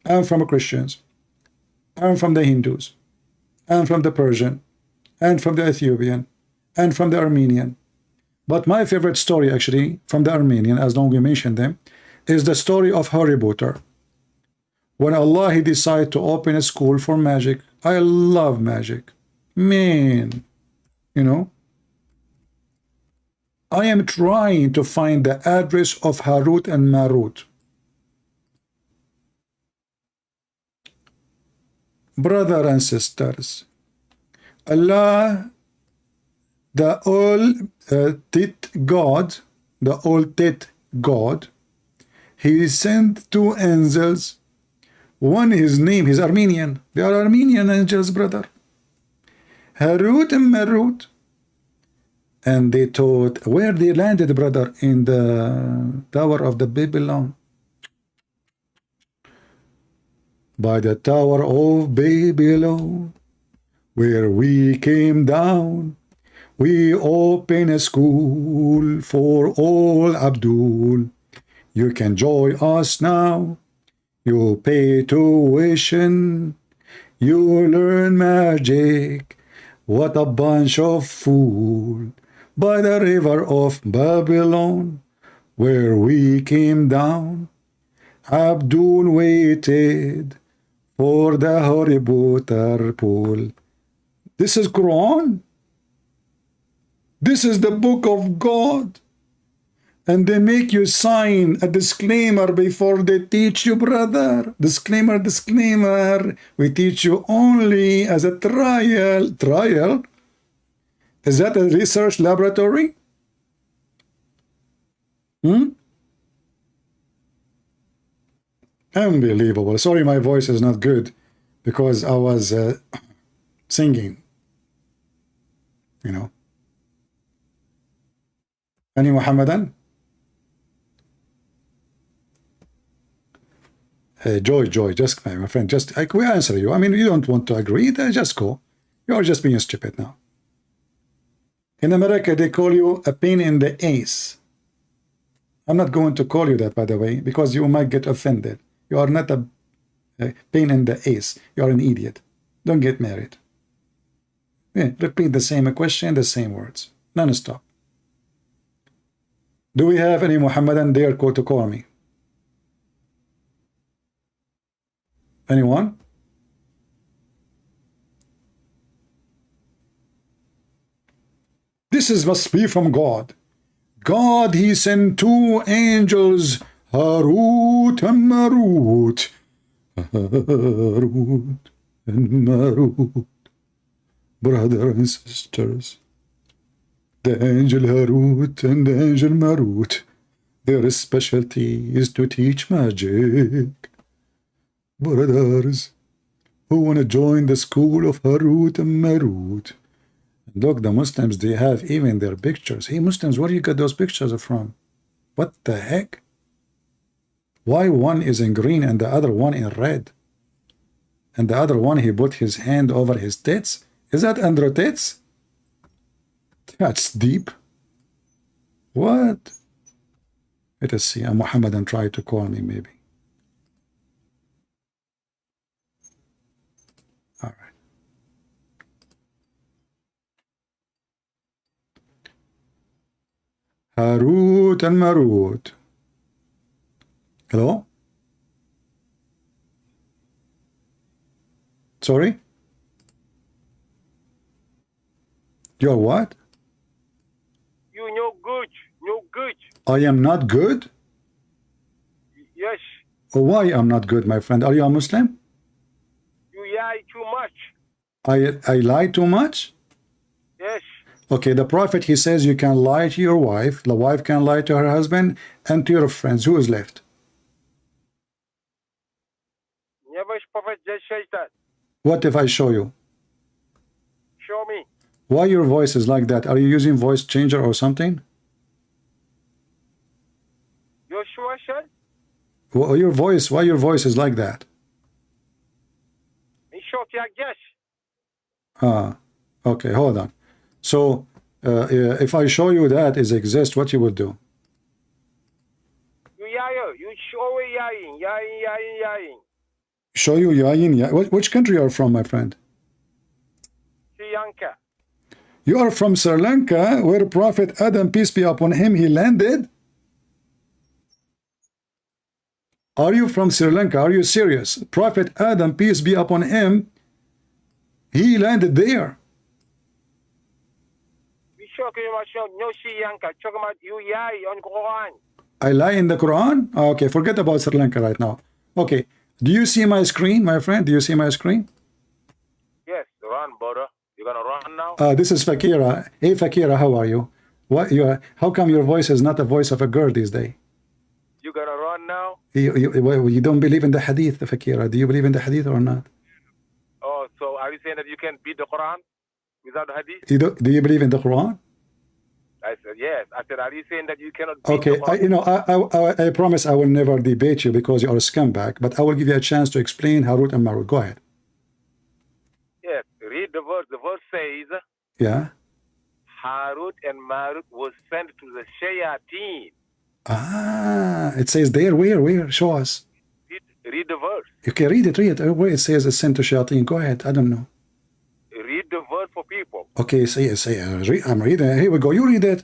and from Christians and from the Hindus and from the Persian and from the Ethiopian and from the Armenian. But my favorite story actually from the Armenian, as long as we mentioned them, is the story of Harry Potter. When Allah he decided to open a school for magic. I love magic. Man, you know, I am trying to find the address of Harut and Marut. Brother and sisters, Allah, the all-Tate God, the all-Tate God, he sent two angels. One, his name, he's Armenian. They are Armenian angels, brother. Harut and Marut. And they taught where they landed, brother, in the Tower of the Babylon. By the Tower of Babylon, where we came down, we open a school for all Abdul. You can join us now. You pay tuition. You learn magic. What a bunch of fools. By the river of Babylon, where we came down, Abdul waited for the Harry Potter pool. This is Quran. This is the book of God. And they make you sign a disclaimer before they teach you, brother. Disclaimer, disclaimer. We teach you only as a trial. Trial? Is that a research laboratory? Unbelievable. Sorry, my voice is not good because I was singing. You know. Any Muhammadan? Joy, just my friend, just we answer you. I mean, you don't want to agree, then just go. You're just being stupid now. In America, they call you a pain in the ass. I'm not going to call you that, by the way, because you might get offended. You are not a pain in the ass. You are an idiot. Don't get married. Yeah, repeat the same question, the same words, non-stop. Do we have any Muhammadan dare to call me? Anyone? This must be from God. God, he sent two angels, Harut and Marut. Harut and Marut. Brothers and sisters. The angel Harut and the angel Marut. Their specialty is to teach magic. Brothers who want to join the school of Harut and Marut. Look, the Muslims, they have even their pictures. Hey, Muslims, where do you get those pictures from? What the heck? Why one is in green and the other one in red? And the other one, he put his hand over his tits? Is that under tits? That's deep. What? Let us see. A Muhammadan tried to call me, maybe. All right. Harut and Marut. Hello? Sorry? You're what? You no good. No good. I am not good? Yes. Oh, why I'm not good, my friend? Are you a Muslim? You lie too much. I lie too much? Yes. Okay, the Prophet, he says you can lie to your wife, the wife can lie to her husband, and to your friends. Who is left? Never Prophet just says that. What if I show you? Show me. Why your voice is like that? Are you using voice changer or something? Your sure, sir? Well, your voice, why your voice is like that? In short, I guess. Okay, hold on. So, if I show you that is exist, what you will do? You show yaying. Show you yayin? Which country are you from, my friend? Sri Lanka. You are from Sri Lanka, where Prophet Adam, peace be upon him, he landed? Are you from Sri Lanka? Are you serious? Prophet Adam, peace be upon him, he landed there. No Sri Lanka. Talk about you on Quran. I lie in the Quran? Okay, forget about Sri Lanka right now. Okay, do you see my screen, my friend? Do you see my screen? Yes, run, brother. You're gonna run now? This is Fakira. Hey, Fakira, how are you? What you are? How come your voice is not the voice of a girl these days? You gonna run now? You don't believe in the hadith, Fakira. Do you believe in the hadith or not? Oh, so are you saying that you can beat the Quran without the hadith? Do you believe in the Quran? I said yes. I said, are you saying that you cannot beat Okay, the Quran? I promise I will never debate you because you are a scumbag, but I will give you a chance to explain Harut and Marut. Go ahead. Yes, read the verse. The verse says, Yeah. Harut and Marut was sent to the Shayateen. It says there. Where? Show us. Read the verse. Okay, read it. Where it says it's sent to Shayateen. Go ahead. I don't know. Read the verse for people. Okay, say. I'm reading. Here we go. You read it.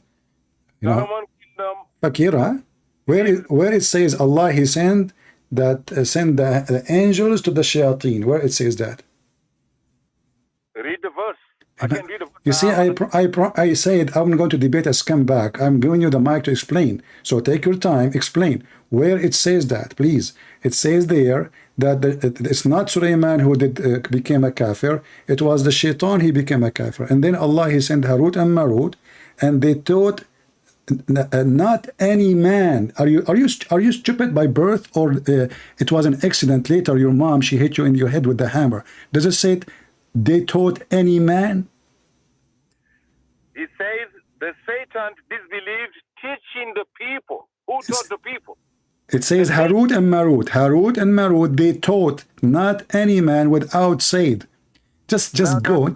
You know, Kingdom. Fakira, where it says Allah, he sent that send the angels to the shayateen? Where it says that? Read the verse. I can read the verse. You see, I said I'm going to debate a scumbag. I'm giving you the mic to explain. So take your time, explain where it says that, please. It says there that it's not Sulaiman who became a kafir. It was the shaitan, he became a kafir. And then Allah, he sent Harut and Marut, and they taught not any man. Are you stupid by birth, or it was an accident later? Your mom, she hit you in your head with the hammer. Does it say they taught any man? It says the Satan disbelieved teaching the people. Who taught the people? It says Harut and Marut. Harut and Marut, they taught not any man without said. Just go,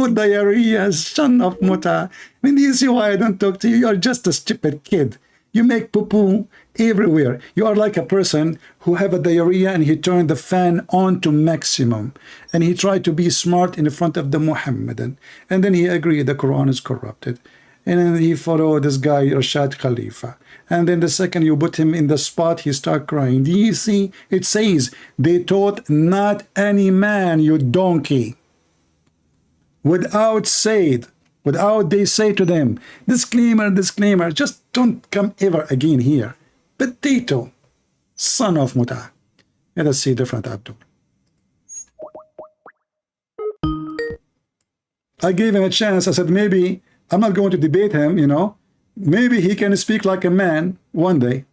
diarrhea, son of Muta. I mean, do you see why I don't talk to you? You're just a stupid kid. You make poo-poo everywhere. You are like a person who have a diarrhea and he turned the fan on to maximum. And he tried to be smart in front of the Muhammadan. And then he agreed the Quran is corrupted. And then he followed this guy, Rashad Khalifa. And then the second you put him in the spot, he start crying. Do you see? It says, they taught not any man, you donkey. Without said, without they say to them, disclaimer, disclaimer, just don't come ever again here. Potato, son of Muta. Let us see different Abdul. I gave him a chance. I said, maybe I'm not going to debate him, you know. Maybe he can speak like a man one day.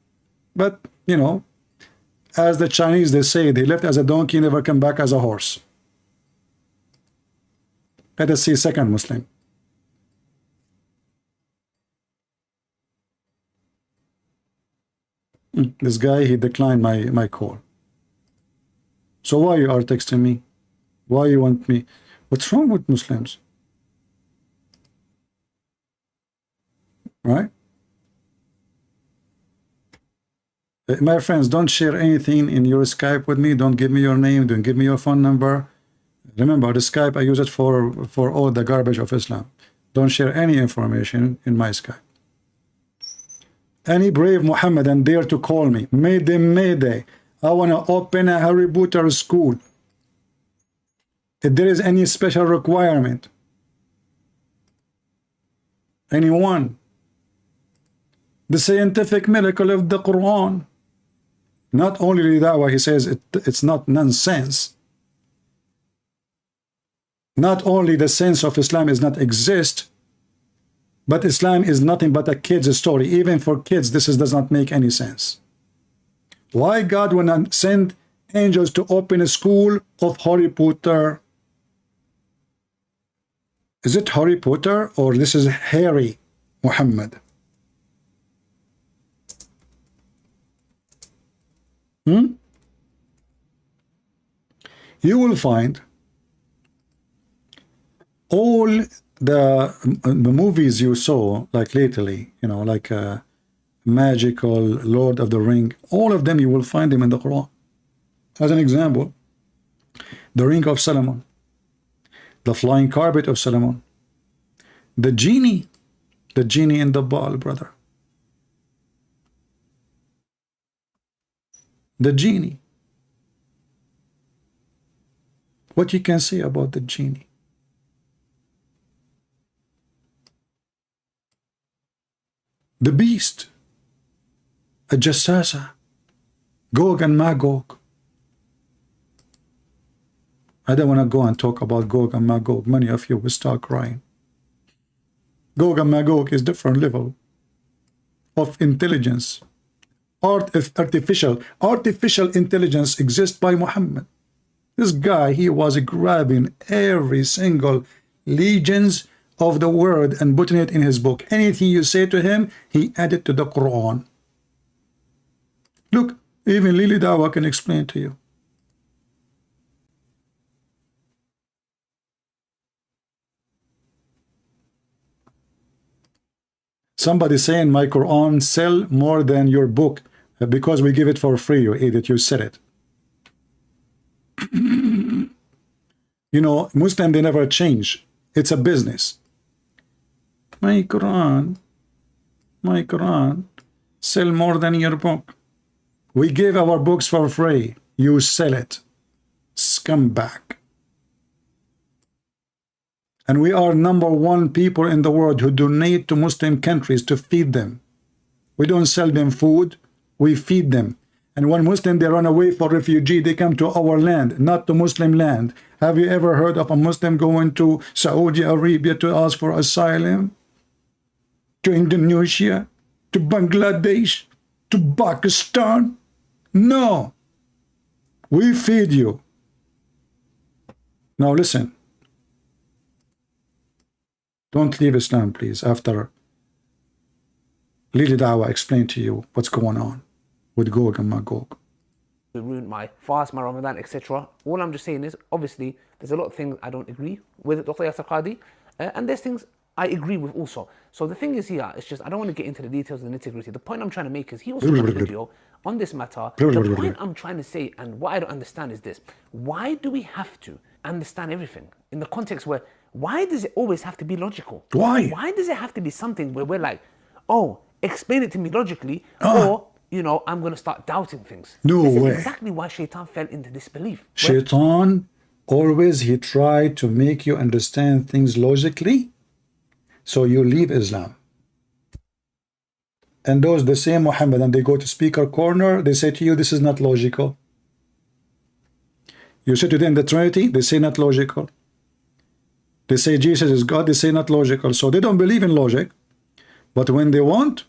But, you know, as the Chinese, they say, they left as a donkey, never come back as a horse. Let us see second Muslim. This guy, he declined my call. So why you are texting me? Why you want me? What's wrong with Muslims? Right? My friends, don't share anything in your Skype with me. Don't give me your name. Don't give me your phone number. Remember, the Skype, I use it for all the garbage of Islam. Don't share any information in my Skype. Any brave Muhammadan dare to call me. Mayday, mayday. I want to open a Harry Potter school. If there is any special requirement. Anyone. The scientific miracle of the Quran. Not only the Dawah, he says it's not nonsense. Not only the sense of Islam is not exist, but Islam is nothing but a kid's story. Even for kids, this does not make any sense. Why God will not send angels to open a school of Harry Potter? Is it Harry Potter or this is Harry Muhammad? You will find all the movies you saw, like lately, you know, like Magical, Lord of the Ring, all of them you will find them in the Quran. As an example, the Ring of Solomon, the flying carpet of Solomon, the genie in the ball, brother. The genie. What you can say about the genie? The beast, a jassasa, Gog and Magog. I don't want to go and talk about Gog and Magog. Many of you will start crying. Gog and Magog is different level of intelligence. Artificial intelligence exists by Muhammad. This guy, he was grabbing every single legends of the word and putting it in his book. Anything you say to him, he added to the Quran. Look, even Lily Dawah can explain to you. Somebody saying my Quran sell more than your book because we give it for free, you idiot, you said it. You know, Muslim, they never change. It's a business. My Quran sell more than your book. We give our books for free. You sell it. Scumbag. And we are #1 people in the world who donate to Muslim countries to feed them. We don't sell them food, we feed them. And when Muslim, they run away for refugee, they come to our land, not to Muslim land. Have you ever heard of a Muslim going to Saudi Arabia to ask for asylum? To Indonesia? To Bangladesh? To Pakistan? No. We feed you. Now listen. Don't leave Islam, please, after Lili Dawah explain to you what's going on with Gog and Magog. To ruin my fast, my Ramadan, etc. All I'm just saying is, obviously, there's a lot of things I don't agree with Dr. Yasir Qadhi, and there's things I agree with also. So the thing is here, it's just, I don't want to get into the details and the nitty-gritty. The point I'm trying to make is, he also done a video on this matter. The point I'm trying to say, and what I don't understand is this: why do we have to understand everything in the context where, why does it always have to be logical? Why? Why does it have to be something where we're like, oh, explain it to me logically, or, you know, I'm going to start doubting things? No this way. is exactly why Shaitan fell into disbelief. Shaitan, always he tried to make you understand things logically, so you leave Islam. And those, the same Muhammad, and they go to speaker corner, they say to you, this is not logical. You say to them the Trinity, they say not logical. They say Jesus is God, they say not logical. So they don't believe in logic. But when they want,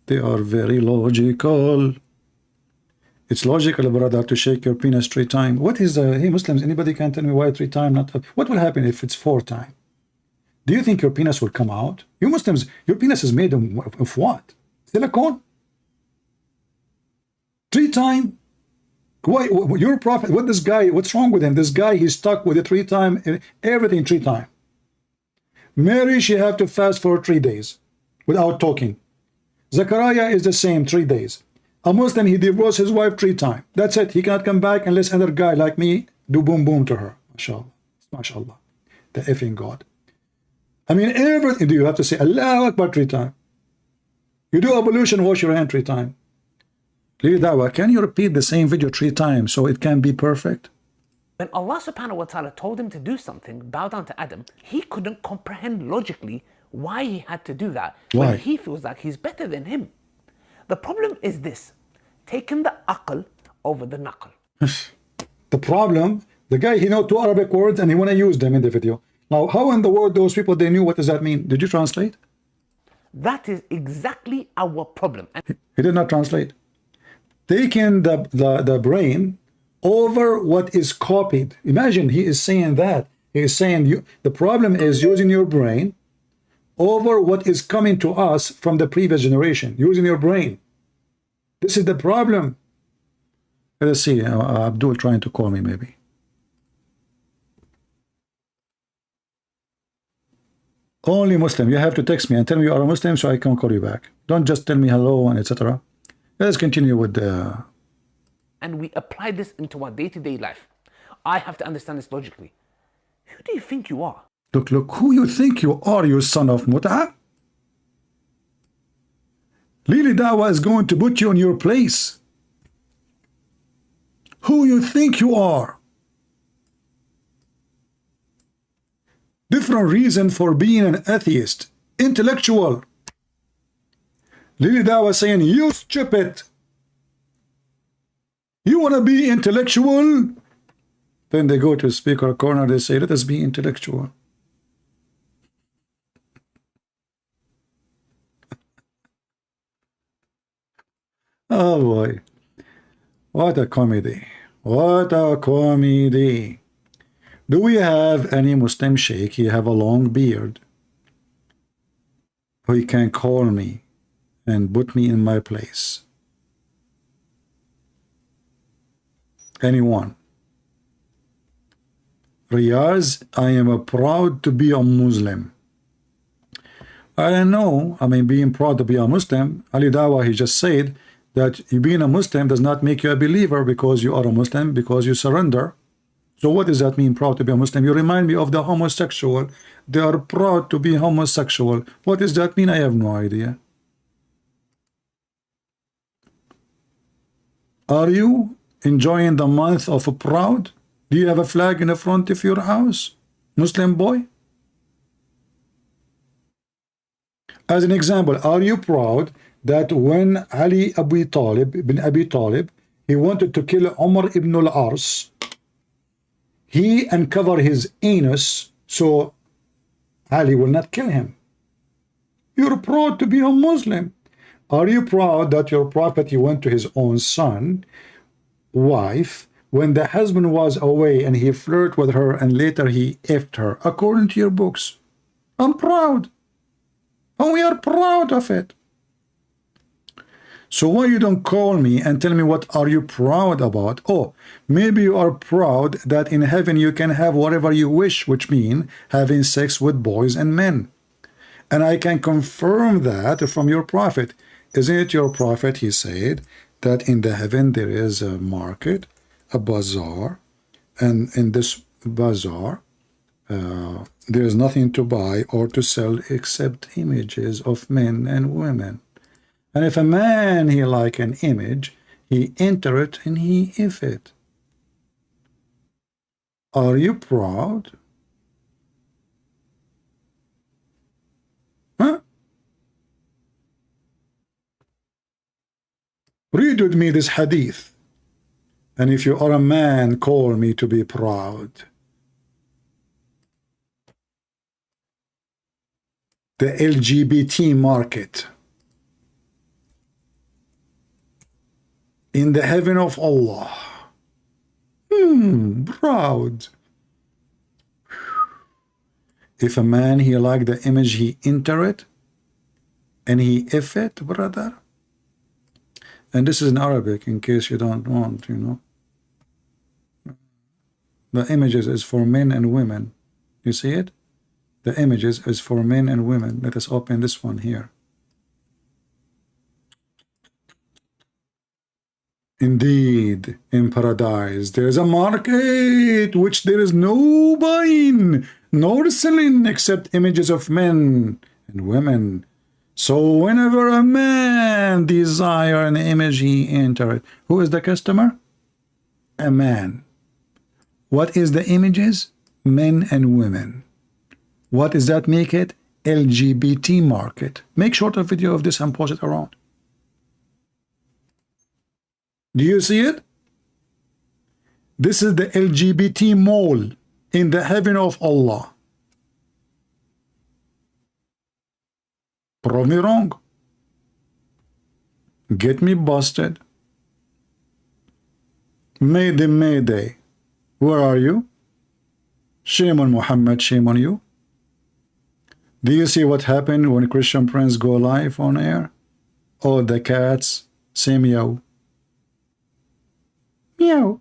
they are very logical. It's logical, brother, to shake your penis 3 times. What is the, hey Muslims, anybody can tell me why 3 times? Not, what will happen if it's 4 times? Do you think your penis will come out? You Muslims, your penis is made of what? Silicone? 3 times? Why, your prophet, what this guy, what's wrong with him? This guy, he's stuck with it 3 times, everything 3 times. Mary, she have to fast for 3 days without talking. Zechariah is the same, 3 days. A Muslim, he divorced his wife 3 times. That's it. He cannot come back unless another guy like me do boom boom to her. MashaAllah. MashaAllah. The effing God. I mean, everything. Do you have to say Allahu Akbar 3 times? You do ablution, wash your hand 3 times. Lili Dawah, can you repeat the same video 3 times so it can be perfect? When Allah subhanahu wa ta'ala told him to do something, bow down to Adam, he couldn't comprehend logically why he had to do that. Why? When he feels like he's better than him. The problem is this: taking the aql over the naql. The problem, the guy, he know 2 Arabic words and he want to use them in the video. Now, how in the world those people, they knew what does that mean? Did you translate? That is exactly our problem. He did not translate. Taking the brain over what is copied. Imagine he is saying that. He is saying you, the problem is using your brain over what is coming to us from the previous generation. Using your brain. This is the problem. Let's see. Abdul trying to call me maybe. Only Muslim. You have to text me and tell me you are a Muslim so I can call you back. Don't just tell me hello and etc. Let's continue with the... And we apply this into our day-to-day life. I have to understand this logically. Who do you think you are? Look, who you think you are, you son of Mut'a? Lili Dawah is going to put you in your place. Who you think you are? Different reason for being an atheist. Intellectual. Lili Dawah saying, you stupid. You want to be intellectual? Then they go to speaker corner, they say, let us be intellectual. Oh boy. What a comedy. What a comedy. Do we have any Muslim sheikh? He have a long beard. He can call me and put me in my place. Anyone? Riyaz, I am proud to be a Muslim. I don't know. I mean, being proud to be a Muslim, Ali Dawah, he just said that you being a Muslim does not make you a believer because you are a Muslim, because you surrender. So what does that mean, proud to be a Muslim? You remind me of the homosexual. They are proud to be homosexual. What does that mean? I have no idea. Are you enjoying the month of proud? Do you have a flag in the front of your house, Muslim boy? As an example, are you proud that when Ali bin Abi Talib, he wanted to kill Umar ibn al-Ars, he uncovered his anus so Ali will not kill him? You're proud to be a Muslim. Are you proud that your prophet, he went to his own son, wife, when the husband was away and he flirted with her and later he effed her, according to your books? I'm proud. And we are proud of it. So why you don't call me and tell me what are you proud about? Oh, maybe you are proud that in heaven you can have whatever you wish, which means having sex with boys and men. And I can confirm that from your prophet. Isn't it your prophet, he said, that in the heaven there is a market, a bazaar, and in this bazaar there is nothing to buy or to sell except images of men and women. And if a man he like an image, he enter it and he if it. Are you proud? Huh? Read with me this hadith. And if you are a man, call me to be proud. The LGBT market. In the heaven of Allah. Proud. If a man, he like the image, he enter it, and he if it, brother. And this is in Arabic, in case you don't want, you know. The images is for men and women. You see it? The images is for men and women. Let us open this one here. Indeed, in paradise, there is a market which there is no buying nor selling except images of men and women. So whenever a man desire an image, he enter it. Who is the customer? A man. What is the images? Men and women. What does that make it? LGBT market. Make short a video of this and post it around. Do you see it? This is the LGBT mall in the heaven of Allah. Prove me wrong. Get me busted. Mayday, Mayday. Where are you? Shame on Muhammad, shame on you. Do you see what happened when Christian Prince go live on air? All the cats say meow. Meow.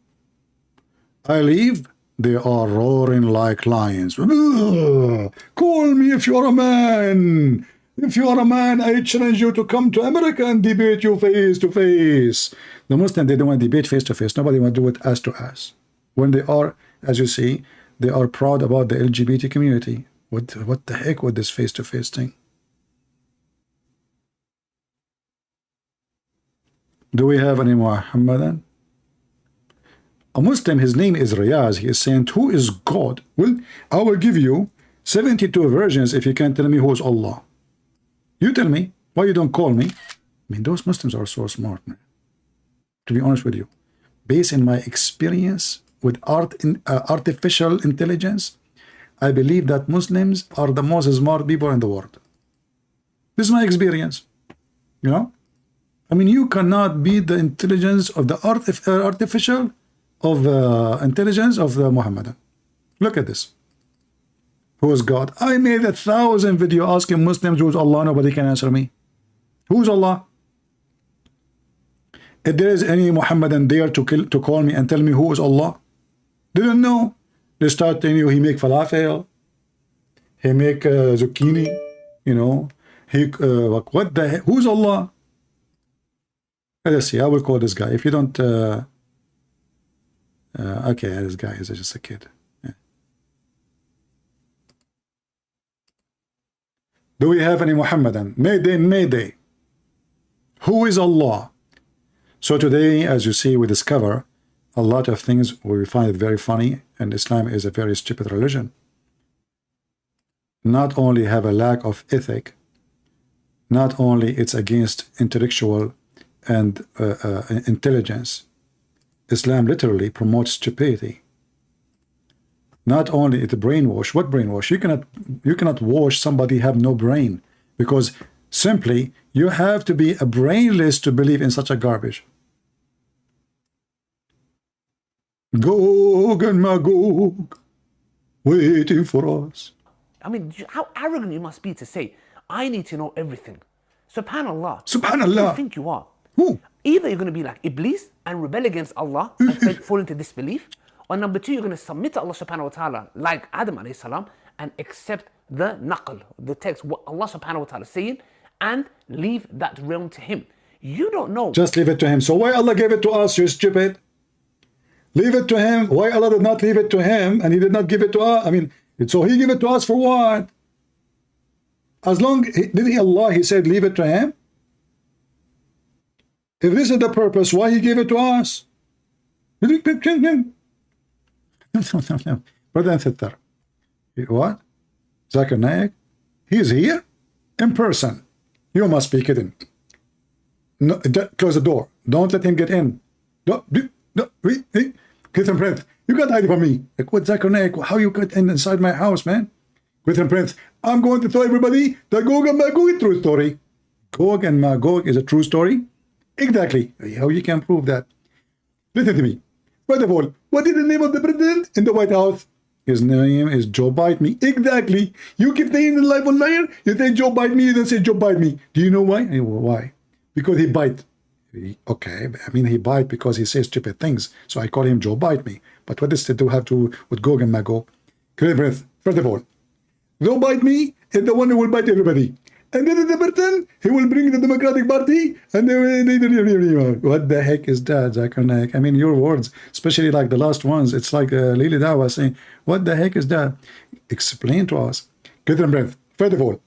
I leave. They are roaring like lions. Ugh. Call me if you're a man. If you are a man, I challenge you to come to America and debate you face to face. The Muslims, they don't want to debate face to face. Nobody want to do it ass to ass. When they are, as you see, they are proud about the LGBT community. What the heck with this face to face thing? Do we have any Muhammadan? A Muslim, his name is Riyaz. He is saying, who is God? Well, I will give you 72 versions if you can tell me who is Allah. You tell me. Why you don't call me? I mean, those Muslims are so smart, man. To be honest with you. Based on my experience with artificial intelligence, I believe that Muslims are the most smart people in the world. This is my experience. You know? I mean, you cannot beat the intelligence of the artificial of intelligence of the Muhammadan. Look at this. Who is God? I made 1,000 videos asking Muslims who is Allah. Nobody can answer me. Who is Allah? If there is any Muhammadan there to call me and tell me who is Allah, didn't know. They start telling you he make falafel, he make zucchini, you know. He what the heck? Who's Allah? Let's see. I will call this guy. If you don't, okay, this guy is just a kid. Yeah. Do we have any Muhammadan? Mayday, Mayday. Who is Allah? So today, as you see, we discover a lot of things where we find it very funny, and Islam is a very stupid religion. Not only have a lack of ethic, not only it's against intellectual and intelligence. Islam literally promotes stupidity. Not only it brainwash. What brainwash? You cannot wash somebody have no brain, because simply you have to be a brainless to believe in such a garbage. Gog and Magog waiting for us. I mean, how arrogant you must be to say, I need to know everything. Subhanallah. Subhanallah. Who do you think you are? Who? Either you're going to be like Iblis and rebel against Allah and fall into disbelief, or number two, you're going to submit to Allah subhanahu wa ta'ala like Adam alayhi salam and accept the naql, the text, what Allah subhanahu wa ta'ala is saying, and leave that realm to Him. You don't know. Just leave it to Him. So why Allah gave it to us, you stupid? Leave it to Him. Why Allah did not leave it to Him and He did not give it to us? I mean, so He gave it to us for what? As long, did He Allah, He said leave it to Him? If this is the purpose, why He gave it to us? Brother and sister, what? Zakir Naik? He's here in person. You must be kidding. No, close the door. Don't let him get in. No, Christian Prince, you can't hide from me. Like, what, Zakir Naik? How you got inside my house, man? Christian Prince, I'm going to tell everybody that Gog and Magog is a true story. Gog and Magog is a true story? Exactly. How you can prove that? Listen to me. First of all, what is the name of the president in the White House? His name is Joe Biden. Exactly. You keep saying in life on liar, you say Joe Biden, you don't say Joe Biden. Do you know why? Why? Because he bite. Okay, I mean he bite because he says stupid things. So I call him Joe Biden. But what does it have to do with Gog and Magog? First of all, Joe Biden is the one who will bite everybody. And then in the person, he will bring the Democratic Party, and what the heck is that, Zakir Naik? I mean, your words, especially like the last ones, it's like Lily Dawah saying, what the heck is that? Explain to us. First of all,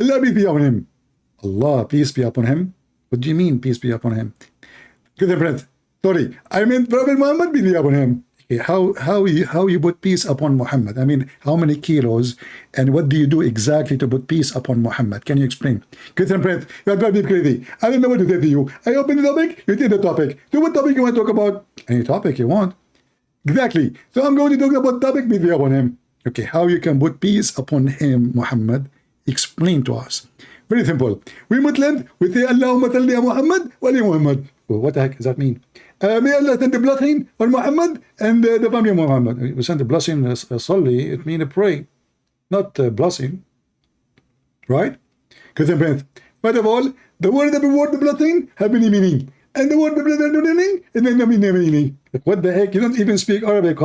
Allah be upon him. Allah, peace be upon him. What do you mean, peace be upon him? Sorry, I meant Prophet Muhammad be upon him. How you put peace upon Muhammad? I mean, how many kilos and what do you do exactly to put peace upon Muhammad? Can you explain? Christian Prince, you are very crazy. I don't know what to say to you. I open the topic, you take the topic. Do what topic you want to talk about? Any topic you want. Exactly. So I'm going to talk about topic peace be upon him. Okay, how you can put peace upon him, Muhammad? Explain to us. Very simple. We Muslims, we say Allahumma salli ala Muhammad wa ali Muhammad. Well, what the heck does that mean? May Allah send the blessing on Muhammad and the family of Muhammad. We send the blessing, salli, it means pray, not blessing. Right? First of all, the word that word the blessing have many meaning. And the word the blessing is not meaning. Like, what the heck? You don't even speak Arabic.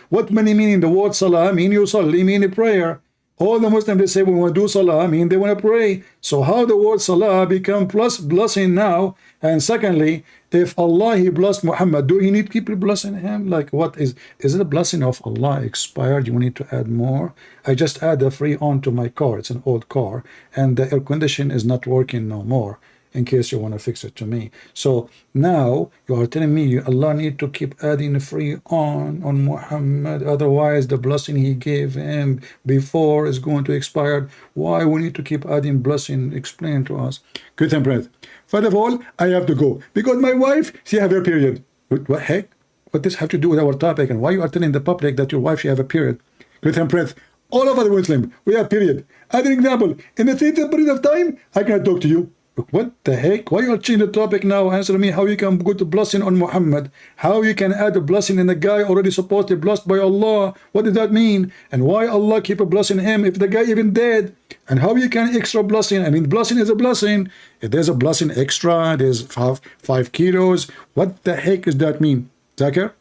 What many meaning? The word salah mean you salli, mean a prayer. All the Muslims, they say when we want to do salah, mean they want to pray. So how the word salah become plus blessing now? And secondly, if Allah, He blessed Muhammad, do He need people blessing him? Like, what is it a blessing of Allah expired? You need to add more? I just add a free on to my car. It's an old car. And the air condition is not working no more, in case you want to fix it to me. So now you are telling me Allah need to keep adding free on Muhammad, otherwise the blessing He gave him before is going to expire. Why we need to keep adding blessing? Explain to us. Good and breath. First of all, I have to go because my wife, she have her period. What heck? What does have to do with our topic? And why you are telling the public that your wife she have a period? Good and breath. All of us Muslims, we have period. As an example, in a certain period of time, I cannot talk to you. What the heck? Why you are changing the topic now? Answer me how you can put a blessing on Muhammad. How you can add a blessing in a guy already supposedly blessed by Allah. What does that mean? And why Allah keep a blessing him if the guy even dead? And how you can extra blessing? I mean, blessing is a blessing. If there's a blessing extra, there's 5 kilos. What the heck does that mean? Zakir,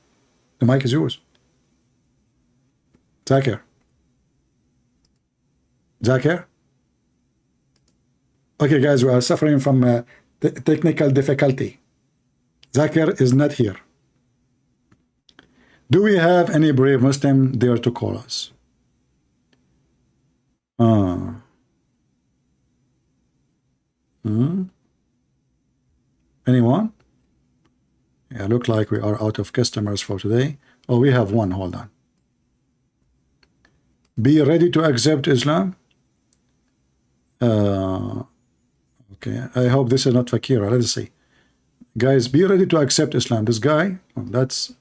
the mic is yours. Zakir. Zakir. Okay, guys, we are suffering from technical difficulty. Zakir is not here. Do we have any brave Muslim there to call us? Anyone? Yeah, look like we are out of customers for today. Oh, we have one. Hold on. Be ready to accept Islam. Okay, I hope this is not Fakira. Let's see. Guys, be ready to accept Islam. This guy, that's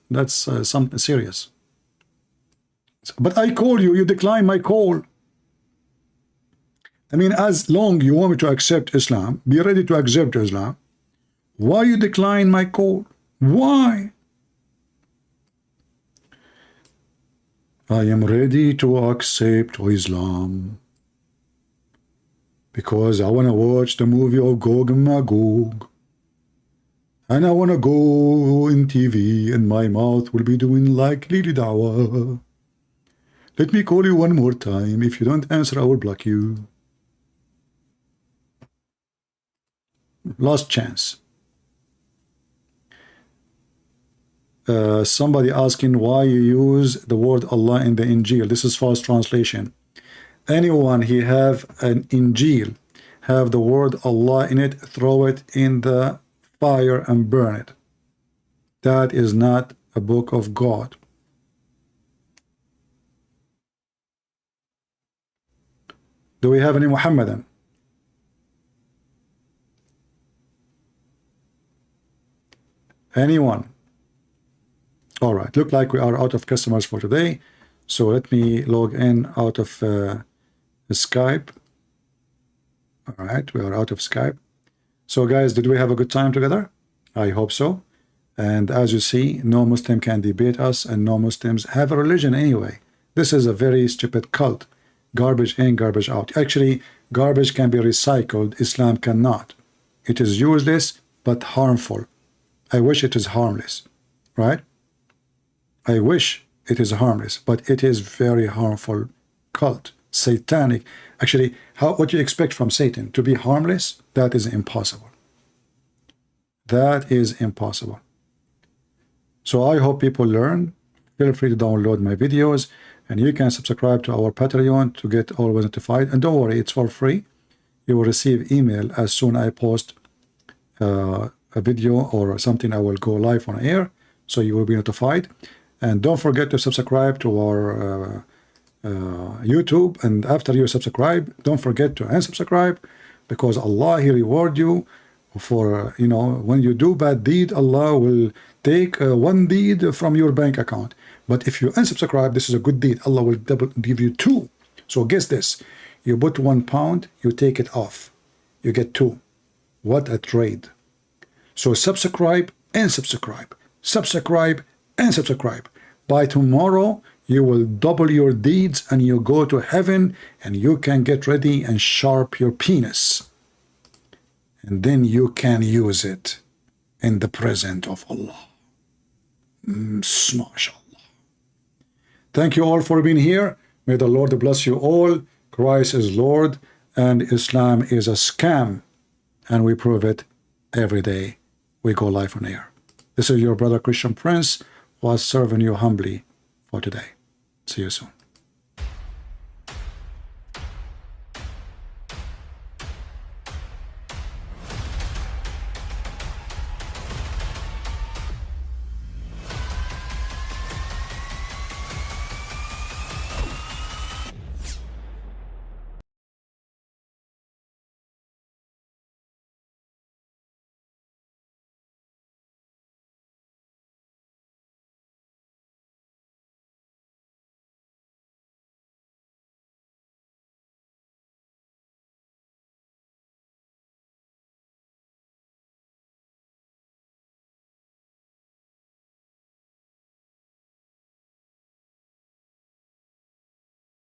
something serious. But I call you, you decline my call. I mean, as long you want me to accept Islam, be ready to accept Islam. Why you decline my call? Why? I am ready to accept Islam because I want to watch the movie of Gog and Magog. And I want to go in TV and my mouth will be doing like Lily Dawah. Let me call you one more time. If you don't answer, I will block you. Last chance. Somebody asking why you use the word Allah in the Injil. This is false translation. Anyone he have an Injil, have the word Allah in it, throw it in the fire and burn it. That is not a book of God. Do we have any Muhammadan? Anyone? All right, look like we are out of customers for today. So let me log in out of Skype. All right, we are out of Skype. So guys, did we have a good time together? I hope so. And as you see, no Muslim can debate us and no Muslims have a religion anyway. This is a very stupid cult. Garbage in, garbage out. Actually, garbage can be recycled. Islam cannot. It is useless but harmful. I wish it is harmless, right? I wish it is harmless, but it is very harmful cult, satanic. Actually, what you expect from Satan to be harmless? That is impossible. That is impossible. So I hope people learn. Feel free to download my videos, and you can subscribe to our Patreon to get always notified. And don't worry, it's for free. You will receive email as soon as I post a video or something. I will go live on air, so you will be notified. And don't forget to subscribe to our YouTube. And after you subscribe, don't forget to unsubscribe, because Allah, He reward you for, you know, when you do bad deed, Allah will take one deed from your bank account. But if you unsubscribe, this is a good deed. Allah will give you 2. So guess this. You put £1, you take it off. You get 2. What a trade. So subscribe and subscribe. Subscribe and subscribe. By tomorrow, you will double your deeds and you go to heaven, and you can get ready and sharp your penis. And then you can use it in the presence of Allah. MashaAllah. Thank you all for being here. May the Lord bless you all. Christ is Lord and Islam is a scam. And we prove it every day. We go live on air. This is your brother Christian Prince, was serving you humbly for today. See you soon.